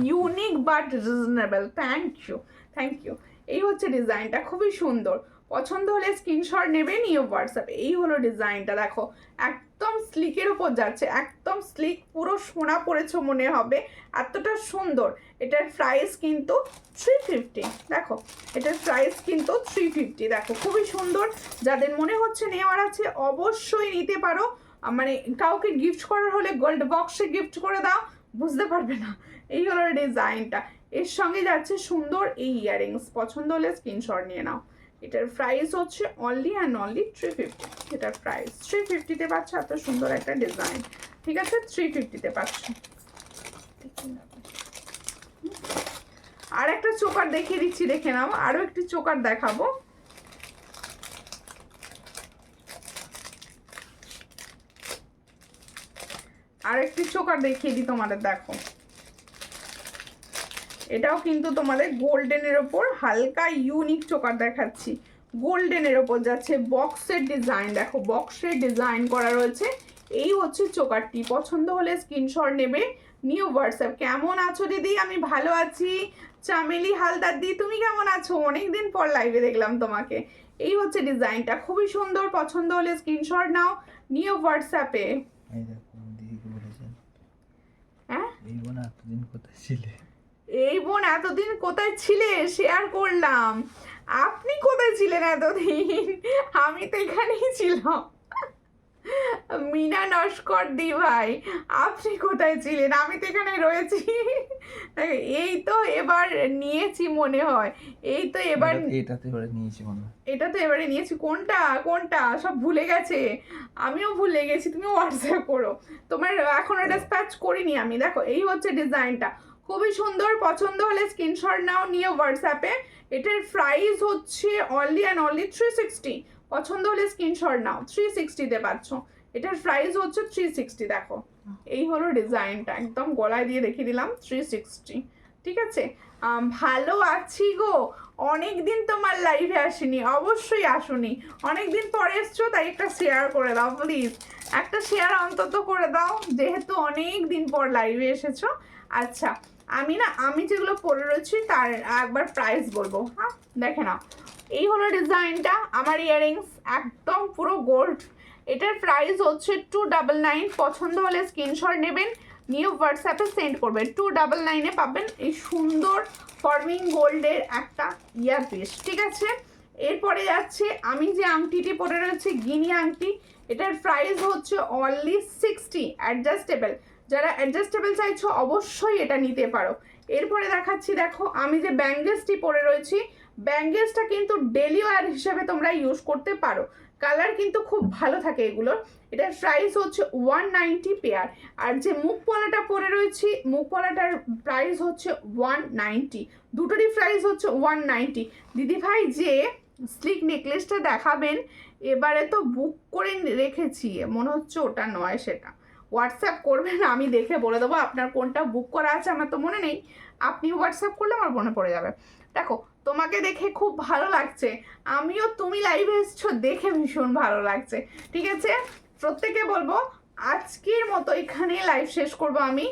unique but reasonable, thank you, thank you. এই হচ্ছে ডিজাইনটা, খুবই সুন্দর, পছন্দ হলে স্ক্রিনশট নেবে, নিয়ে হোয়াটসঅ্যাপে। এই হলো ডিজাইনটা, দেখো একদম স্লিকের উপর যাচ্ছে, একদম স্লিক, পুরো সোনা পড়েছো মনে হবে, এতটা সুন্দর। এটার প্রাইস কিন্তু 350, দেখো এটার প্রাইস কিন্তু 350। দেখো খুবই সুন্দর, যাদের মনে হচ্ছে নেওয়ার আছে অবশ্যই নিতে পারো। মানে কাউকে গিফট করার হলে গোল্ড বক্সে গিফট করে দাও, বুঝতে পারবে না। এই হলো ডিজাইনটা, এর সঙ্গে যাচ্ছে সুন্দর এই ইয়ারিংস, পছন্দ হলে স্ক্রিনশট নিয়ে নাও। এটার প্রাইস হচ্ছে অনলি অ্যান্ড অনলি 350। এটার প্রাইস 350-তে পাচ্ছ, এত সুন্দর একটা ডিজাইন, ঠিক আছে? 350-তে পাচ্ছ। আর একটা চোকার দেখিয়ে দিচ্ছি, দেখে নাও, আরো একটি চোকার দেখাবো। আর একটি চোকার দেখিয়ে দিই তোমাদের, দেখো এটাও কিন্তু তোমাদের গোল্ডেনের ওপর হালকা ইউনিক চোকার দেখাচ্ছি, গোল্ডেনের ওপর যাচ্ছে, বক্সের ডিজাইন, দেখো বক্সের ডিজাইন করা রয়েছে। এই হচ্ছে চোকারটি, পছন্দ হলে স্ক্রিনশট নেবে, নিউ হোয়াটসঅ্যাপ। কেমন আছো দিদি? আমি ভালো আছি। চামেলি হালদার দি, তুমি কেমন আছো? অনেকদিন পর লাইভে দেখলাম তোমাকে। এই হচ্ছে ডিজাইনটা, খুবই সুন্দর, পছন্দ হলে স্ক্রিনশট নাও, নিউ হোয়াটসঅ্যাপে। হ্যাঁ এই বোন এতদিন কোথায় ছিলে শেয়ার করলাম, আপনি কোথায় ছিলেন এতদিন? আমি তো এখানেই ছিলাম। মিনা নস্কর দি ভাই, আপনি কোথায় ছিলেন? আমি তো এখানে রয়েছি। এই তো এবার নিয়েছি মনে হয়, এই তো এবার এটাতে এবারে নিয়েছি মনে হয়, এটা তো এবারে নিয়েছি। কোনটা কোনটা সব ভুলে গেছে, আমিও ভুলে গেছি, তুমি হোয়াটসঅ্যাপ করো, তোমার এখনো ডিসপ্যাচ করিনি আমি। দেখো এই হচ্ছে ডিজাইনটা, খুবই সুন্দর, পছন্দ হলে স্ক্রিনশট নাও, নিয়ে হোয়াটসঅ্যাপে। এটার প্রাইস হচ্ছে অনলি অ্যান্ড অনলি 360, পছন্দ হলে স্ক্রিনশট নাও, 360-তে পাচ্ছ। এটার প্রাইস হচ্ছে 360, দেখো এই হলো ডিজাইনটা, একদম গলায় দিয়ে দেখিয়ে দিলাম 360। ঠিক আছে, ভালো আছি গো, অনেক দিন তোমার লাইভে আসিনি, অবশ্যই আসুনি, অনেক দিন পরে এসছো, তাই একটা শেয়ার করে দাও প্লিজ, একটা শেয়ার অন্তত করে দাও, যেহেতু অনেক দিন পর লাইভে এসেছো। আচ্ছা, আমি যেগুলো পরে রয়েছি তার একবার প্রাইস বলবো। হ্যাঁ, দেখে নাও, এই হলো ডিজাইনটা, আমার ইয়াররিংস একদম পুরো গোল্ড। এটার প্রাইস হচ্ছে 299। পছন্দ হলে স্ক্রিনশট নেবেন, নিয়ে হোয়াটসঅ্যাপে সেন্ড করবেন। 299-এ পাবেন এই সুন্দর ফর্মিং গোল্ডের একটা ইয়ারপিস। ঠিক আছে, এরপরে যাচ্ছে আমি যে আংটিটি পরে রয়েছে গিনি আংটি, এটার প্রাইস হচ্ছে অনলি 60, অ্যাডজাস্টেবল। যারা অ্যাডজাস্টেবল চাইছো অবশ্যই এটা নিতে পারো। এরপরে দেখাচ্ছি, দেখো আমি যে ব্যাঙ্গেলসটি পরে রয়েছি, ব্যাঙ্গেলসটা কিন্তু ডেলি ওয়্যার হিসেবে তোমরা ইউজ করতে পারো, কালার কিন্তু খুব ভালো থাকে এগুলোর। এটার প্রাইস হচ্ছে 190 পেয়ার। আর যে মুখ পলাটা পরে রয়েছি, মুখ পলাটার প্রাইস হচ্ছে 190, দুটোরই প্রাইস হচ্ছে 190। দিদি ভাই যে স্লিক নেকলেসটা দেখাবেন এবারে তো বুক করে রেখেছি, মনে হচ্ছে ওটা নয়, সেটা হোয়াটসঅ্যাপ করবেন, আমি দেখে বলে দেবো আপনার কোনটা বুক করা আছে, আমার তো মনে নেই, আপনি হোয়াটসঅ্যাপ করলে আমার মনে পড়ে যাবে। দেখো, তোমাকে দেখে খুব ভালো লাগছে, আমিও তুমি লাইভে এসছো দেখে ভীষণ ভালো লাগছে। ঠিক আছে, প্রত্যেকে বলবো আজকের মতো এখানে লাইভ শেষ করব আমি,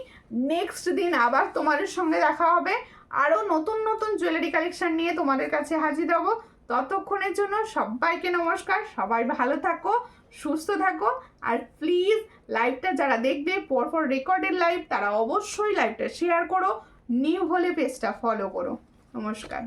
নেক্সট দিন আবার তোমাদের সঙ্গে দেখা হবে, আরও নতুন নতুন জুয়েলারি কালেকশন নিয়ে তোমাদের কাছে হাজির হবো। ততক্ষণের জন্য সবাইকে নমস্কার, সবাই ভালো থাকো, সুস্থ থাকো, আর প্লিজ লাইভটা যারা দেখবে পরপর রেকর্ডেড লাইভ, তারা অবশ্যই লাইভটা শেয়ার করো, নিউ হলে পেজটা ফলো করো। নমস্কার।